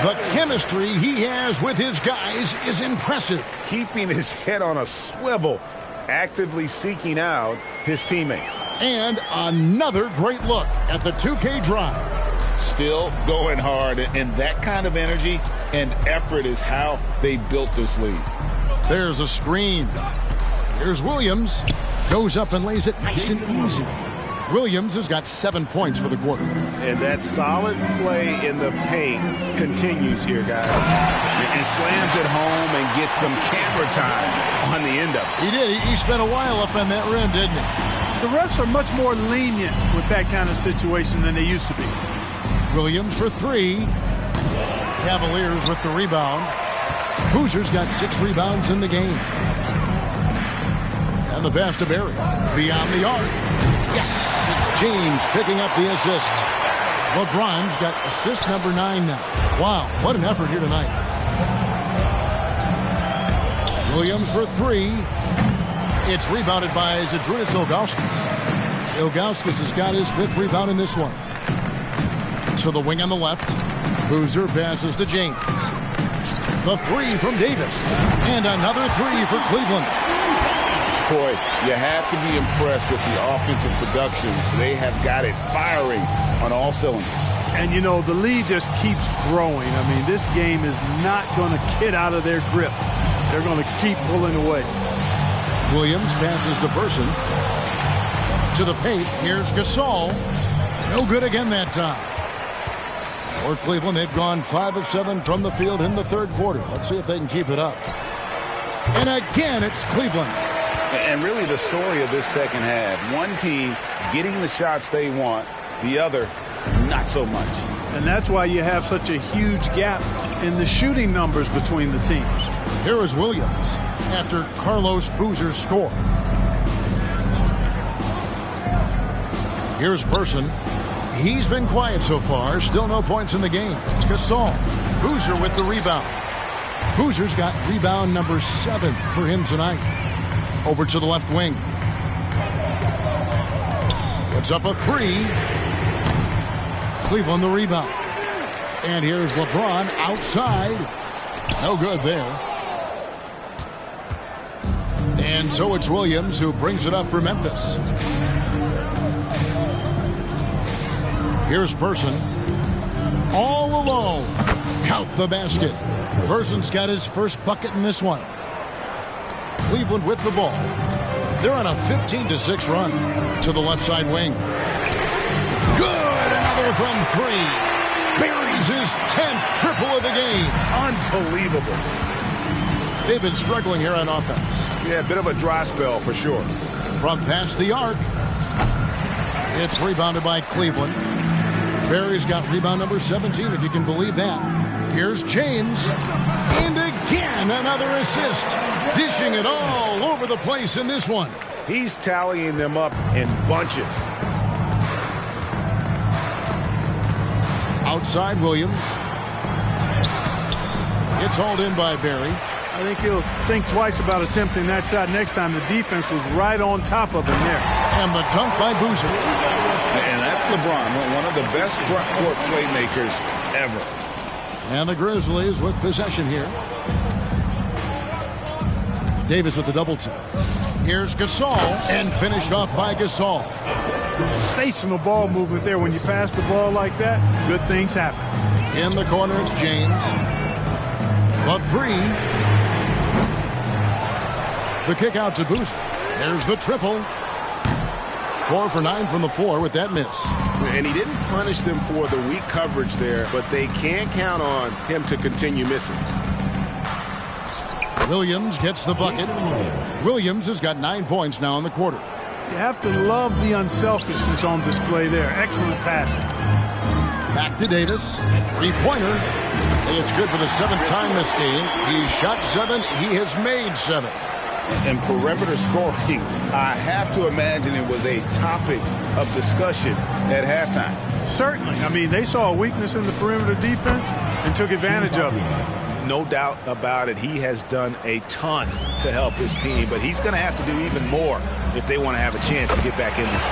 The chemistry he has with his guys is impressive. Keeping his head on a swivel, actively seeking out his teammates. And another great look at the 2K drive. Still going hard, and that kind of energy and effort is how they built this lead. There's a screen. Here's Williams. Goes up and lays it nice and easy. Williams has got 7 points for the quarter. And that solid play in the paint continues here, guys. And slams it home and gets some camera time on the end of it. He did. He spent a while up on that rim, didn't he? The refs are much more lenient with that kind of situation than they used to be. Williams for 3. Cavaliers with the rebound. Boozer's got 6 rebounds in the game. And the pass to Barry. Beyond the arc. Yes, it's James picking up the assist. LeBron's got assist number 9 now. Wow, what an effort here tonight. Williams for 3. It's rebounded by Zydrunas Ilgauskas. Ilgauskas has got his 5th rebound in this one. To the wing on the left. Boozer passes to James. The 3 from Davis. And another 3 for Cleveland. Boy, you have to be impressed with the offensive production. They have got it firing on all cylinders. And, you know, the lead just keeps growing. I mean, this game is not going to get out of their grip. They're going to keep pulling away. Williams passes to Person. To the paint. Here's Gasol. No good again that time. For Cleveland, they've gone 5 of 7 from the field in the third quarter. Let's see if they can keep it up. And again, it's Cleveland. And really the story of this second half, one team getting the shots they want, the other not so much. And that's why you have such a huge gap in the shooting numbers between the teams. Here is Williams after Carlos Boozer's score. Here's Person. He's been quiet so far. Still no points in the game. Gasol. Boozer with the rebound. Boozer's got rebound number 7 for him tonight. Over to the left wing. Puts up a 3. Cleveland the rebound. And here's LeBron outside. No good there. And so it's Williams who brings it up for Memphis. Here's Person. All alone. Count the basket. Person's got his first bucket in this one. Cleveland with the ball. They're on a 15-6 run to the left side wing. Good! Another from three. Buries his 10th triple of the game. Unbelievable. They've been struggling here on offense. Yeah, a bit of a dry spell for sure. From past the arc. It's rebounded by Cleveland. Barry's got rebound number 17, if you can believe that. Here's James. And again, another assist. Dishing it all over the place in this one. He's tallying them up in bunches. Outside Williams. It's hauled in by Barry. I think he'll think twice about attempting that shot next time. The defense was right on top of him there. And the dunk by Boozer. And that's LeBron, one of the best front court playmakers ever. And the Grizzlies with possession here. Davis with the double team. Here's Gasol, and finished off by Gasol. Sensational ball movement there. When you pass the ball like that, good things happen. In the corner, it's James. The three. The kick out to Boozer. There's the triple. 4 for 9 from the floor with that miss. And he didn't punish them for the weak coverage there, but they can't count on him to continue missing. Williams gets the bucket. Williams has got 9 points now in the quarter. You have to love the unselfishness on display there. Excellent passing. Back to Davis. Three-pointer. It's good for the 7th time this game. He shot 7. He has made 7. And perimeter scoring, I have to imagine it was a topic of discussion at halftime. Certainly. I mean, they saw a weakness in the perimeter defense and took advantage of it. No doubt about it. He has done a ton to help his team, but he's going to have to do even more if they want to have a chance to get back in this.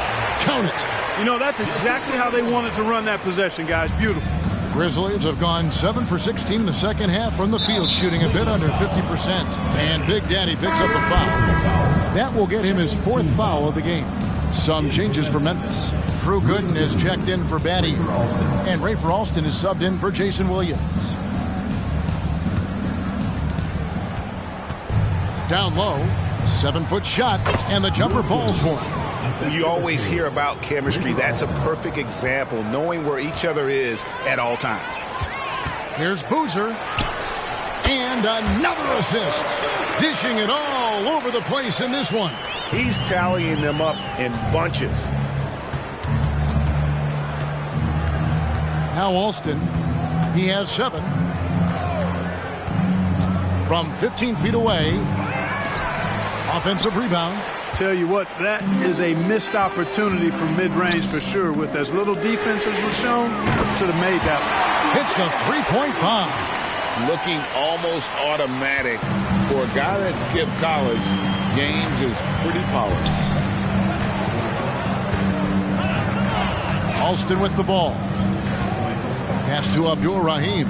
Count it. You know, that's exactly how they wanted to run that possession, guys. Beautiful. Grizzlies have gone 7 for 16 the second half from the field, shooting a bit under 50%. And Big Daddy picks up the foul. That will get him his 4th foul of the game. Some changes for Memphis. Drew Gooden is checked in for Batty. And Rafer Alston is subbed in for Jason Williams. Down low, 7-foot shot, and the jumper falls for him. You always hear about chemistry. That's a perfect example, knowing where each other is at all times. Here's Boozer. And another assist. Dishing it all over the place in this one. He's tallying them up in bunches. Now Alston. He has 7. From 15 feet away. Offensive rebound. Tell you what, that is a missed opportunity from mid-range for sure. With as little defense as was shown, should have made that one. Hits the three-point bomb. Looking almost automatic. For a guy that skipped college, James is pretty polished. Alston with the ball. Pass to Abdul-Rahim.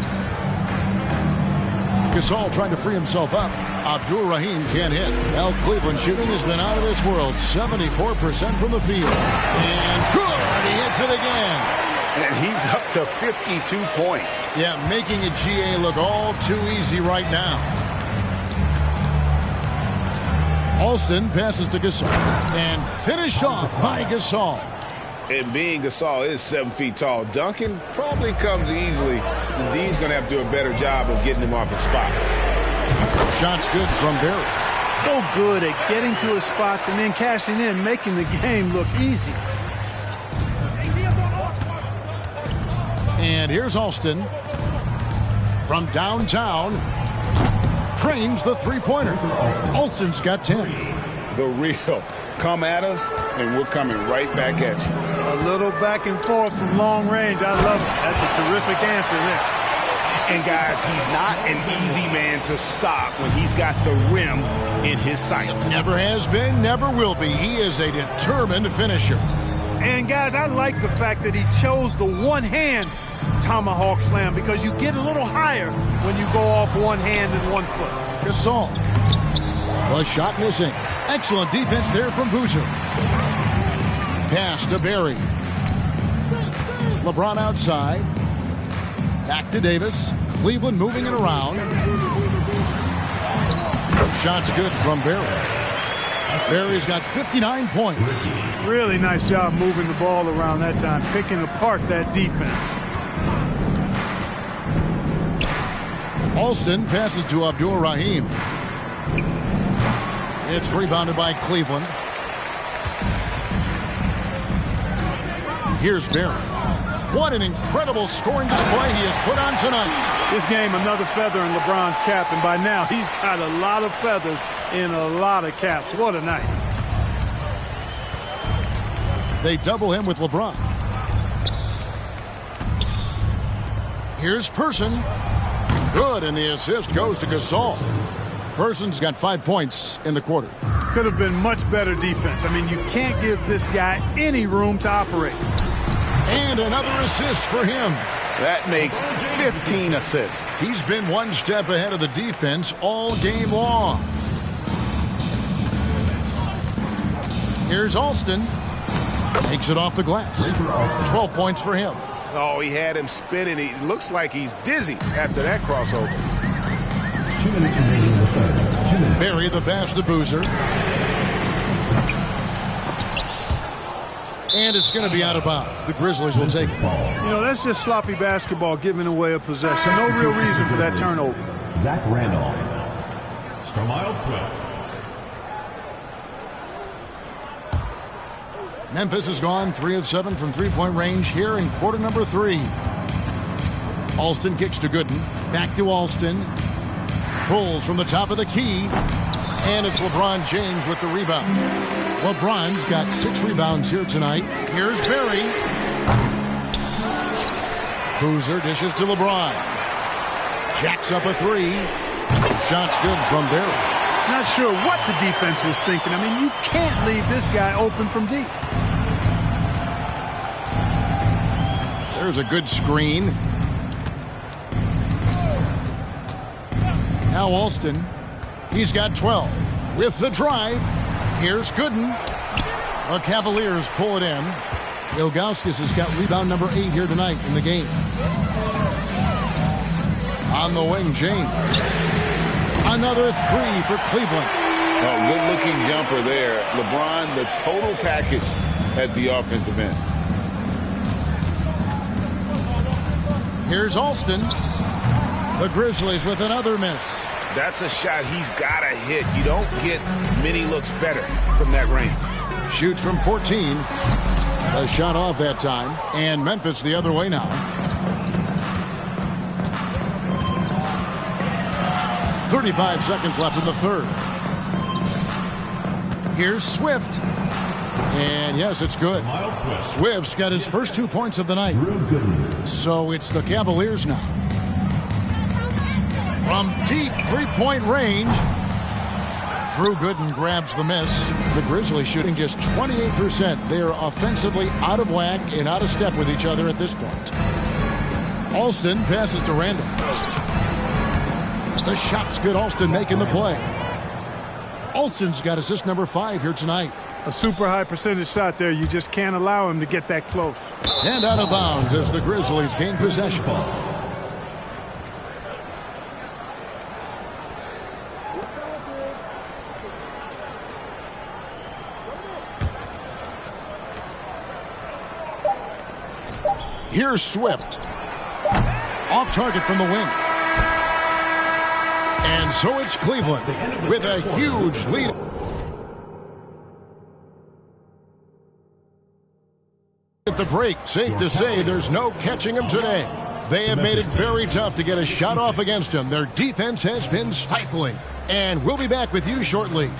Gasol trying to free himself up. Abdul-Rahim can't hit. Well, Cleveland shooting has been out of this world. 74% from the field. And good! He hits it again. And he's up to 52 points. Yeah, making a GA look all too easy right now. Alston passes to Gasol. And finished off by Gasol. And being Gasol is 7 feet tall, dunking probably comes easily. He's going to have to do a better job of getting him off his spot. Shot's good from Barry. So good at getting to his spots and then cashing in, making the game look easy. And here's Alston. From downtown. Trains the three-pointer. Alston's got 10. The real. Come at us, and we're coming right back at you. A little back and forth from long range. I love it. That's a terrific answer there. And, guys, he's not an easy man to stop when he's got the rim in his sights. Never has been, never will be. He is a determined finisher. And, guys, I like the fact that he chose the one-hand tomahawk slam because you get a little higher when you go off one hand and 1 foot. Gasol. The shot missing. Excellent defense there from Boozer. Pass to Barry. LeBron outside. Back to Davis. Cleveland moving it around. Shot's good from Barry. Barry's got 59 points. Really nice job moving the ball around that time, picking apart that defense. Alston passes to Abdur-Rahim. It's rebounded by Cleveland. Here's Barry. What an incredible scoring display he has put on tonight. This game, another feather in LeBron's cap, and by now he's got a lot of feathers in a lot of caps. What a night. They double him with LeBron. Here's Person. Good, and the assist goes to Gasol. Person's got 5 points in the quarter. Could have been much better defense. I mean, you can't give this guy any room to operate. And another assist for him. That makes 15 assists. He's been one step ahead of the defense all game long. Here's Alston. Takes it off the glass. 12 points for him. Oh, he had him spinning. He looks like he's dizzy after that crossover. 2 minutes remaining in the third. 2 minutes. Barry the pass to Boozer. And it's going to be out of bounds. The Grizzlies will take it. You know, that's just sloppy basketball, giving away a possession. No real reason for that turnover. Zach Randolph. Stromae Swift. Memphis has gone 3 of 7 from three-point range here in quarter number 3. Alston kicks to Gooden. Back to Alston. Pulls from the top of the key. And it's LeBron James with the rebound. LeBron's got 6 rebounds here tonight. Here's Barry. Boozer dishes to LeBron. Jacks up a 3. Shot's good from Barry. Not sure what the defense was thinking. I mean, you can't leave this guy open from deep. There's a good screen. Now Alston. He's got 12. With the drive. Here's Gooden. The Cavaliers pull it in. Ilgauskas has got rebound number 8 here tonight in the game. On the wing, James. Another 3 for Cleveland. Oh, good-looking jumper there. LeBron, the total package at the offensive end. Here's Alston. The Grizzlies with another miss. That's a shot he's got to hit. You don't get many looks better from that range. Shoots from 14. A shot off that time. And Memphis the other way now. .35 seconds left in the third. Here's Swift. And yes, it's good. Swift's got his first 2 points of the night. So it's the Cavaliers now. From deep three-point range, Drew Gooden grabs the miss. The Grizzlies shooting just 28%. They are offensively out of whack and out of step with each other at this point. Alston passes to Randall. The shot's good. Alston making the play. Alston's got assist number 5 here tonight. A super high percentage shot there. You just can't allow him to get that close. And out of bounds as the Grizzlies gain possession. Here's Swift. Off target from the wing. And so it's Cleveland with a huge lead. At the break, safe to say there's no catching him today. They have made it very tough to get a shot off against him. Their defense has been stifling. And we'll be back with you shortly.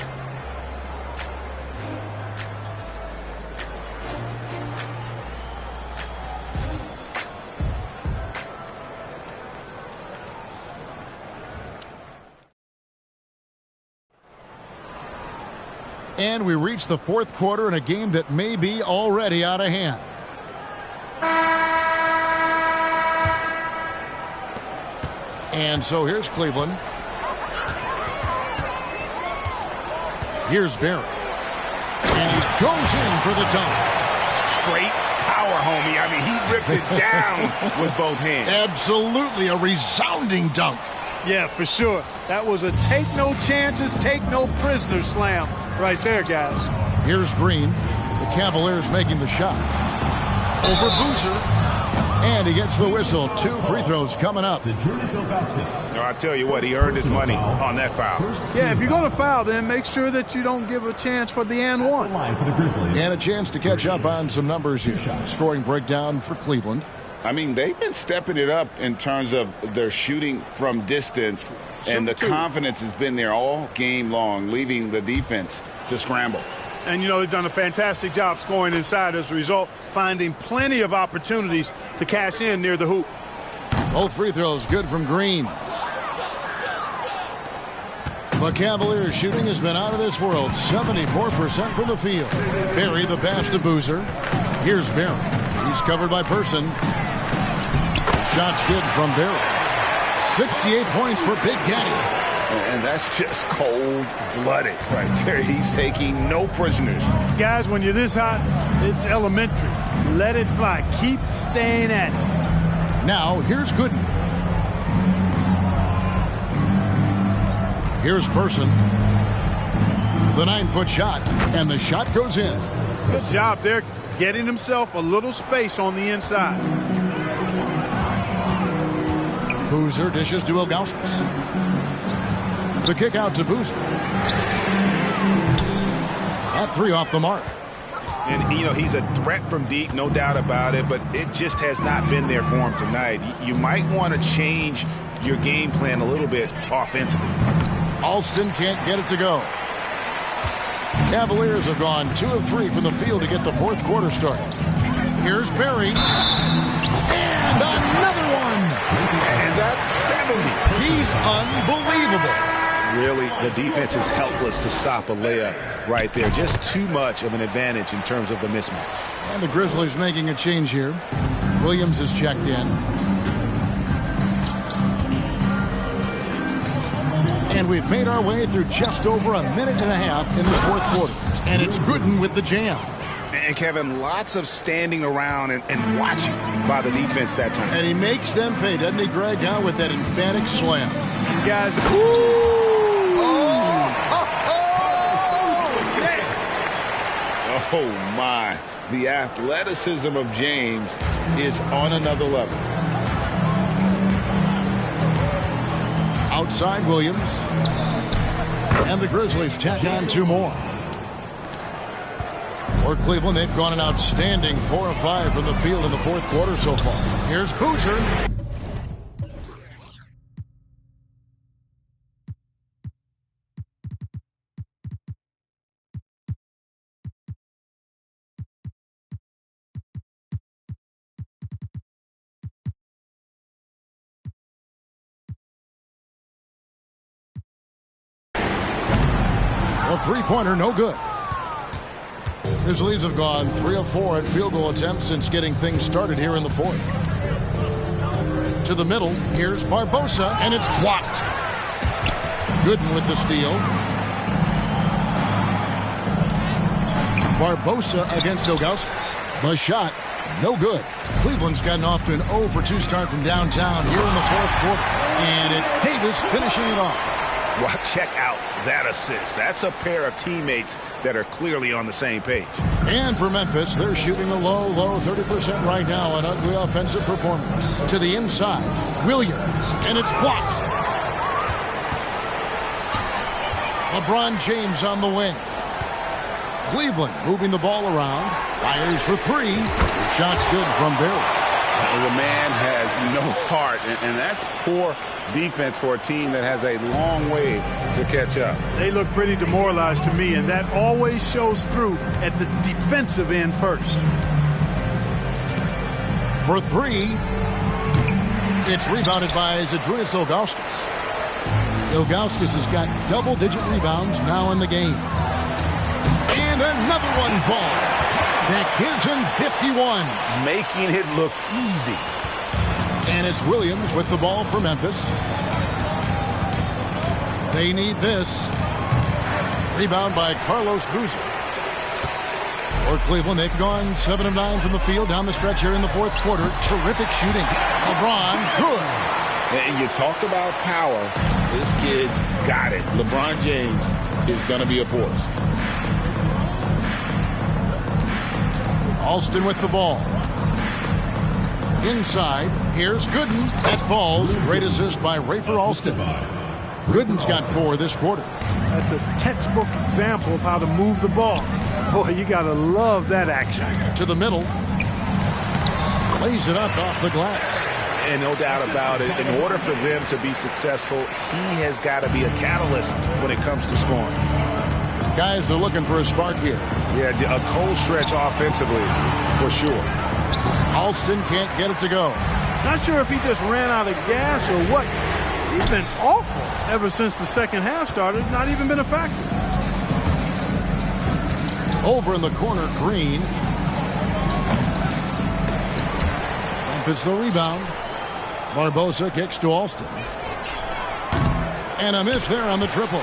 And we reach the fourth quarter in a game that may be already out of hand. And so here's Cleveland. Here's Barry. And he goes in for the dunk. Straight power, homie. I mean, he ripped it down with both hands. Absolutely a resounding dunk. Yeah, for sure. That was a take no chances, take no prisoners slam right there, guys. Here's Green. The Cavaliers making the shot. Over Boozer. And he gets the whistle. 2 free throws coming up. No, I tell you what, he earned his money on that foul. Yeah, if you're going to foul, then make sure that you don't give a chance for the and one. And a chance to catch up on some numbers here. Scoring breakdown for Cleveland. I mean, they've been stepping it up in terms of their shooting from distance, and the confidence has been there all game long, leaving the defense to scramble. And, you know, they've done a fantastic job scoring inside as a result, finding plenty of opportunities to cash in near the hoop. Both free throws good from Green. The Cavaliers shooting has been out of this world. 74% from the field. Barry the pass to Boozer. Here's Barry. He's covered by Person. Shot's good from Barry. 68 points for Big Daddy. And that's just cold-blooded right there. He's taking no prisoners. Guys, when you're this hot, it's elementary. Let it fly. Keep staying at it. Now, here's Gooden. Here's Person. The 9-foot shot, and the shot goes in. Good job there, getting himself a little space on the inside. Boozer dishes to Ilgauskas. The kick out to Boozer. That 3 off the mark. And, you know, he's a threat from deep, no doubt about it, but it just has not been there for him tonight. You might want to change your game plan a little bit offensively. Alston can't get it to go. Cavaliers have gone 2 of 3 from the field to get the fourth quarter started. Here's Barry. And another one. And that's 70. He's unbelievable. Really, the defense is helpless to stop a layup right there. Just too much of an advantage in terms of the mismatch. And the Grizzlies making a change here. Williams is checked in. And we've made our way through just over a minute and a half in this fourth quarter. And it's Gooden with the jam. And, Kevin, lots of standing around and watching by the defense that time. And he makes them pay, doesn't he, Greg, huh, with that emphatic slam. You guys, Oh, my. The athleticism of James is on another level. Outside Williams. And the Grizzlies tack on 2 more. For Cleveland, they've gone an outstanding 4 of 5 from the field in the fourth quarter so far. Here's Boozer. A 3-pointer, no good. Grizzlies have gone 3 of 4 in field goal attempts since getting things started here in the fourth. To the middle, here's Barbosa, and it's blocked. Gooden with the steal. Barbosa against Ilgauskas. The shot, no good. Cleveland's gotten off to an 0 for 2 start from downtown here in the fourth quarter. And it's Davis finishing it off. Well, check out that assist. That's a pair of teammates that are clearly on the same page. And for Memphis, they're shooting a low 30% right now. An ugly offensive performance. To the inside, Williams, and it's blocked. LeBron James on the wing. Cleveland moving the ball around. Fires for 3. The shot's good from Barry. The man has no heart, and that's poor defense for a team that has a long way to catch up. they look pretty demoralized to me, and that always shows through at the defensive end first. For 3. It's rebounded by Zydrunas Ilgauskas. Ilgauskas has got double-digit rebounds now in the game. And another one falls. That gives him 51. Making it look easy. And it's Williams with the ball for Memphis. They need this. Rebound by Carlos Boozer. For Cleveland, they've gone 7 of 9 from the field down the stretch here in the fourth quarter. Terrific shooting. LeBron, good. And you talk about power. This kid's got it. LeBron James is going to be a force. Alston with the ball. Inside, here's Gooden. That falls. Great assist by Rafer Alston. Gooden's got 4 this quarter. That's a textbook example of how to move the ball. Boy, you got to love that action. To the middle. Lays it up off the glass. And no doubt about it, in order for them to be successful, he has got to be a catalyst when it comes to scoring. Guys are looking for a spark here. Yeah, a cold stretch offensively, for sure. Alston can't get it to go. Not sure if he just ran out of gas or what. He's been awful ever since the second half started. Not even been a factor. Over in the corner, Green. Memphis the rebound. Barbosa kicks to Alston. And a miss there on the triple.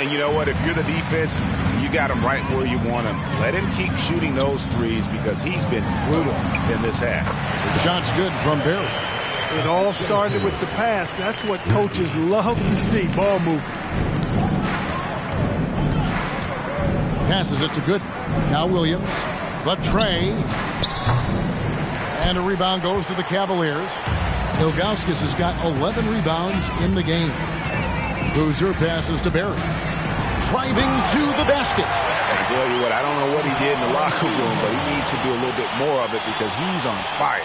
And you know what? If you're the defense, you got him right where you want him. Let him keep shooting those threes because he's been brutal in this half. The shot's good from Barry. It all started with the pass. That's what coaches love to see, ball movement. Passes it to Gooden. Now Williams. The tray. And a rebound goes to the Cavaliers. Ilgauskas has got 11 rebounds in the game. Boozer passes to Barry. Driving to the basket. I tell you what, I don't know what he did in the locker room, but he needs to do a little bit more of it because he's on fire.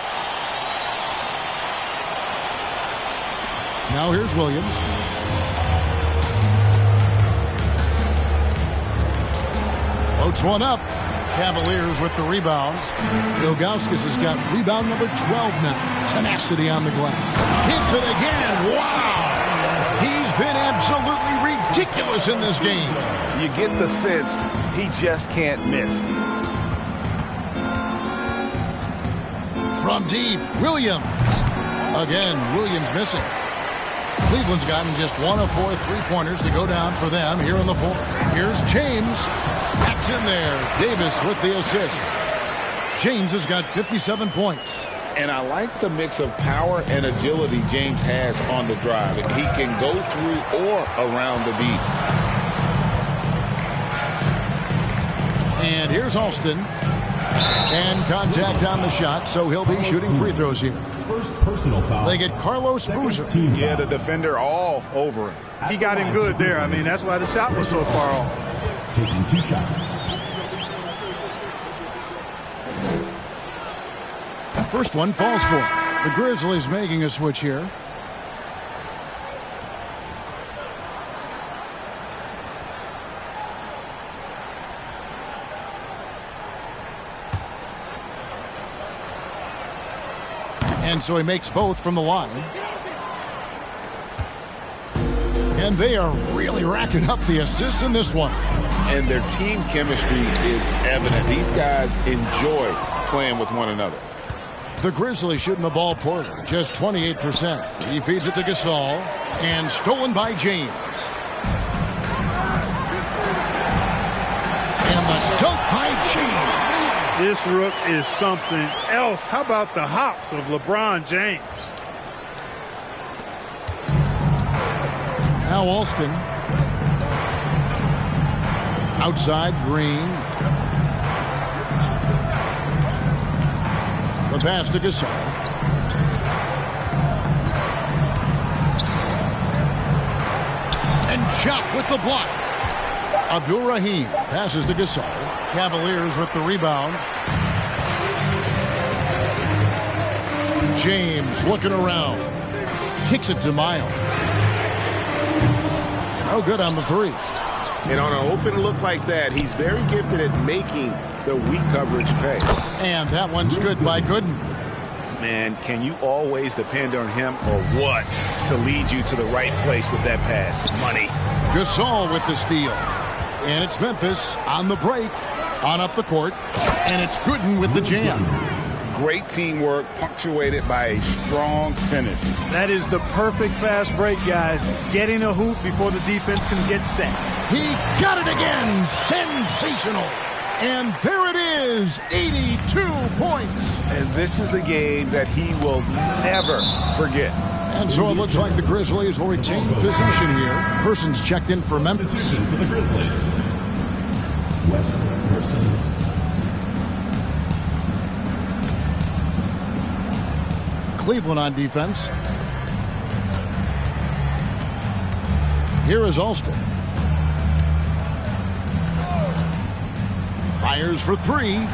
Now here's Williams. Floats one up. Cavaliers with the rebound. Ilgauskas has got rebound number 12 now. Tenacity on the glass. Hits it again. Wow! He's been absolutely ridiculous in this game. You get the sense he just can't miss. From deep, Williams. Again, Williams missing. Cleveland's gotten just 1 of 4 3-pointers to go down for them here in the fourth. Here's James. That's in there. Davis with the assist. James has got 57 points. And I like the mix of power and agility James has on the drive. He can go through or around the beat. And here's Alston. And contact on the shot, so he'll be shooting free throws here. First personal foul. They get Carlos Boozer. Yeah, the defender all over him. He got him good there. I mean, that's why the shot was so far off. Taking 2 shots. First one falls for him. The Grizzlies making a switch here. And so he makes both from the line. And they are really racking up the assists in this one. And their team chemistry is evident. These guys enjoy playing with one another. The Grizzlies shooting the ball poorly, just 28%. He feeds it to Gasol, and stolen by James. And the dunk by James. This rook is something else. How about the hops of LeBron James? Now Alston. Outside, Green. The pass to Gasol. And Jock with the block. Abdul Rahim passes to Gasol. Cavaliers with the rebound. James looking around. Kicks it to Miles. No good on the three. And on an open look like that, he's very gifted at making the weak coverage pay. And that one's good by Gooden. Man, can you always depend on him or what to lead you to the right place with that pass? Money. Gasol with the steal. And it's Memphis on the break, on up the court, and it's Gooden with the jam. Great teamwork, punctuated by a strong finish. That is the perfect fast break, guys. Getting a hoop before the defense can get set. He got it again. Sensational. And there it is, 82 points. And this is a game that he will never forget. And so it looks like the Grizzlies will retain possession here. Persons checked in for Memphis. Position for the Grizzlies. West Persons. Cleveland on defense. Here is Alston. Fires for three.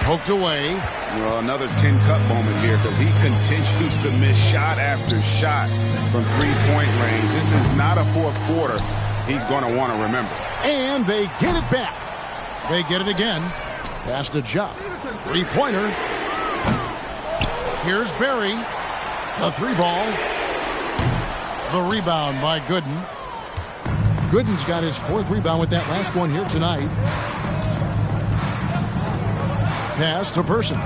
Poked away. Well, another tin cup moment here because he continues to miss shot after shot from three-point range. This is not a fourth quarter he's going to want to remember. And they get it back. They get it again. Pass to Jupp. Three-pointer. Here's Barry. The three ball. The rebound by Gooden. Gooden's got his fourth rebound with that last one here tonight. Pass to Person.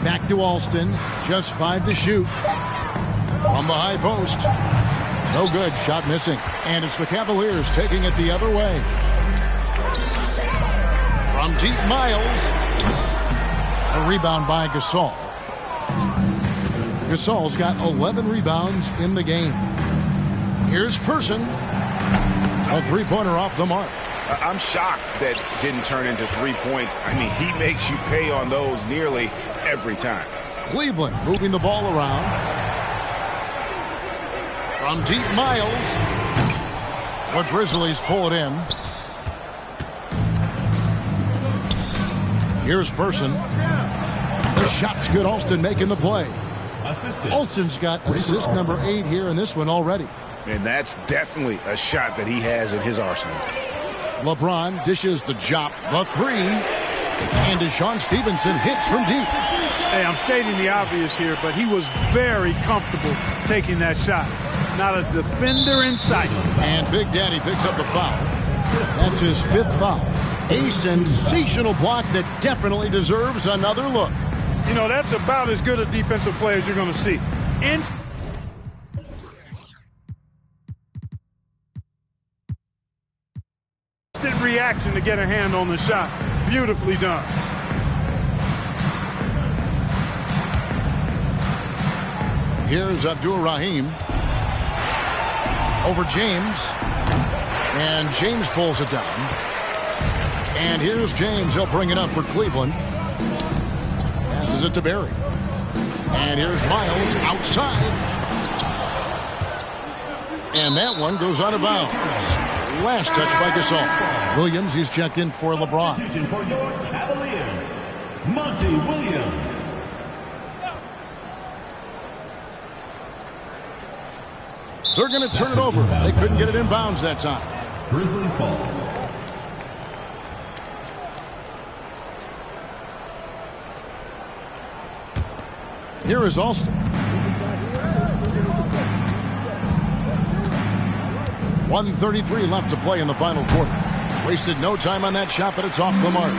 Back to Alston. Just 5 to shoot. From the high post. No good. Shot missing. And it's the Cavaliers taking it the other way. From deep, Miles. A rebound by Gasol. Gasol's got 11 rebounds in the game. Here's Person. A three-pointer off the mark. I'm shocked that didn't turn into 3 points. I mean, he makes you pay on those nearly every time. Cleveland moving the ball around. From deep, Miles. The Grizzlies pull it in. Here's Person. The shot's good. Alston making the play. Alston's got assist number 8 here in this one already. And that's definitely a shot that he has in his arsenal. LeBron dishes to Jupp. The three. And Deshaun Stevenson hits from deep. Hey, I'm stating the obvious here, but he was very comfortable taking that shot. Not a defender in sight. And Big Daddy picks up the foul. That's his 5th foul. A sensational block that definitely deserves another look. You know, that's about as good a defensive play as you're going to see. Instant reaction to get a hand on the shot. Beautifully done. Here's Abdul-Rahim over James. And James pulls it down. And here's James. He'll bring it up for Cleveland. Passes it to Barry. And here's Miles outside. And that one goes out of bounds. Last touch by Gasol. Williams, he's checked in for LeBron. For your Cavaliers, Monty Williams. They're going to turn it over. They couldn't get it in bounds that time. Grizzlies ball. Here is Alston. 1:33 left to play in the final quarter. Wasted no time on that shot, but it's off the mark.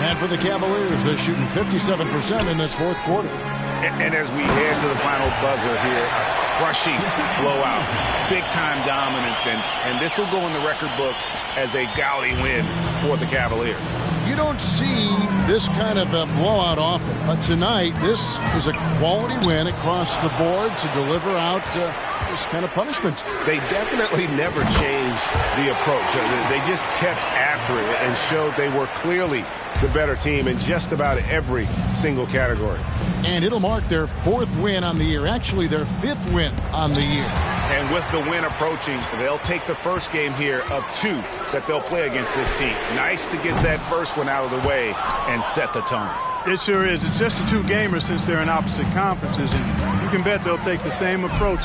And for the Cavaliers, they're shooting 57% in this fourth quarter. And as we head to the final buzzer here, a crushing blowout, big-time dominance, and this will go in the record books as a gaudy win for the Cavaliers. You don't see this kind of a blowout often, but tonight this is a quality win across the board to deliver out this kind of punishment. They definitely never changed the approach. They just kept after it and showed they were clearly the better team in just about every single category. And it'll mark their 4th win on the year, actually their 5th win on the year. And with the win approaching, they'll take the first game here of 2 that they'll play against this team. Nice to get that first one out of the way and set the tone. It sure is. It's just a 2-gamer since they're in opposite conferences, and you can bet they'll take the same approach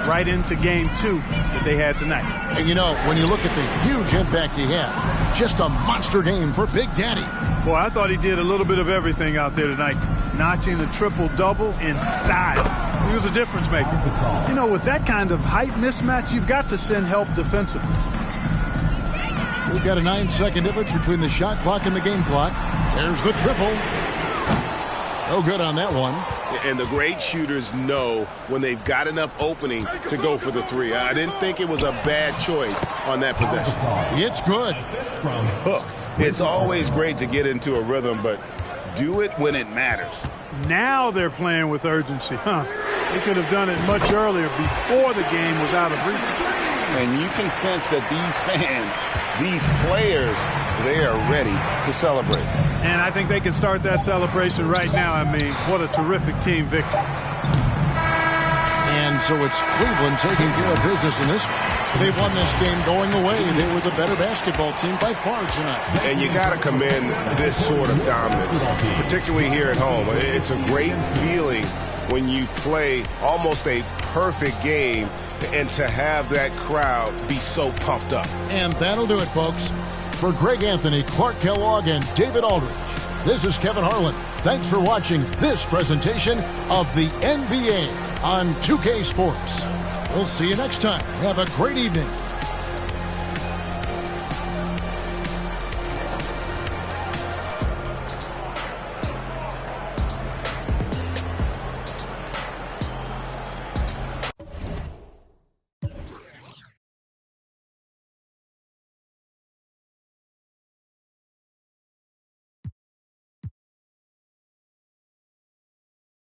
right into game 2 that they had tonight. And you know, when you look at the huge impact he had, just a monster game for Big Daddy. Boy, I thought he did a little bit of everything out there tonight. notching the triple-double in style. He was a difference maker. You know, with that kind of height mismatch, you've got to send help defensively. We've got a 9-second difference between the shot clock and the game clock. There's the triple. No good on that one. And the great shooters know when they've got enough opening to go for the three. I didn't think it was a bad choice on that possession. It's good. Look, it's always great to get into a rhythm, but do it when it matters. Now they're playing with urgency, huh? They could have done it much earlier before the game was out of reach. And you can sense that these fans, these players, they are ready to celebrate. And I think they can start that celebration right now. I mean, what a terrific team victory. And so it's Cleveland taking care of business in this one. They won this game going away. They were the better basketball team by far tonight. And you got to commend this sort of dominance, particularly here at home. It's a great feeling when you play almost a perfect game and to have that crowd be so pumped up. And that'll do it, folks. For Greg Anthony, Clark Kellogg, and David Aldridge, this is Kevin Harlan. Thanks for watching this presentation of the NBA on 2K Sports. We'll see you next time. Have a great evening.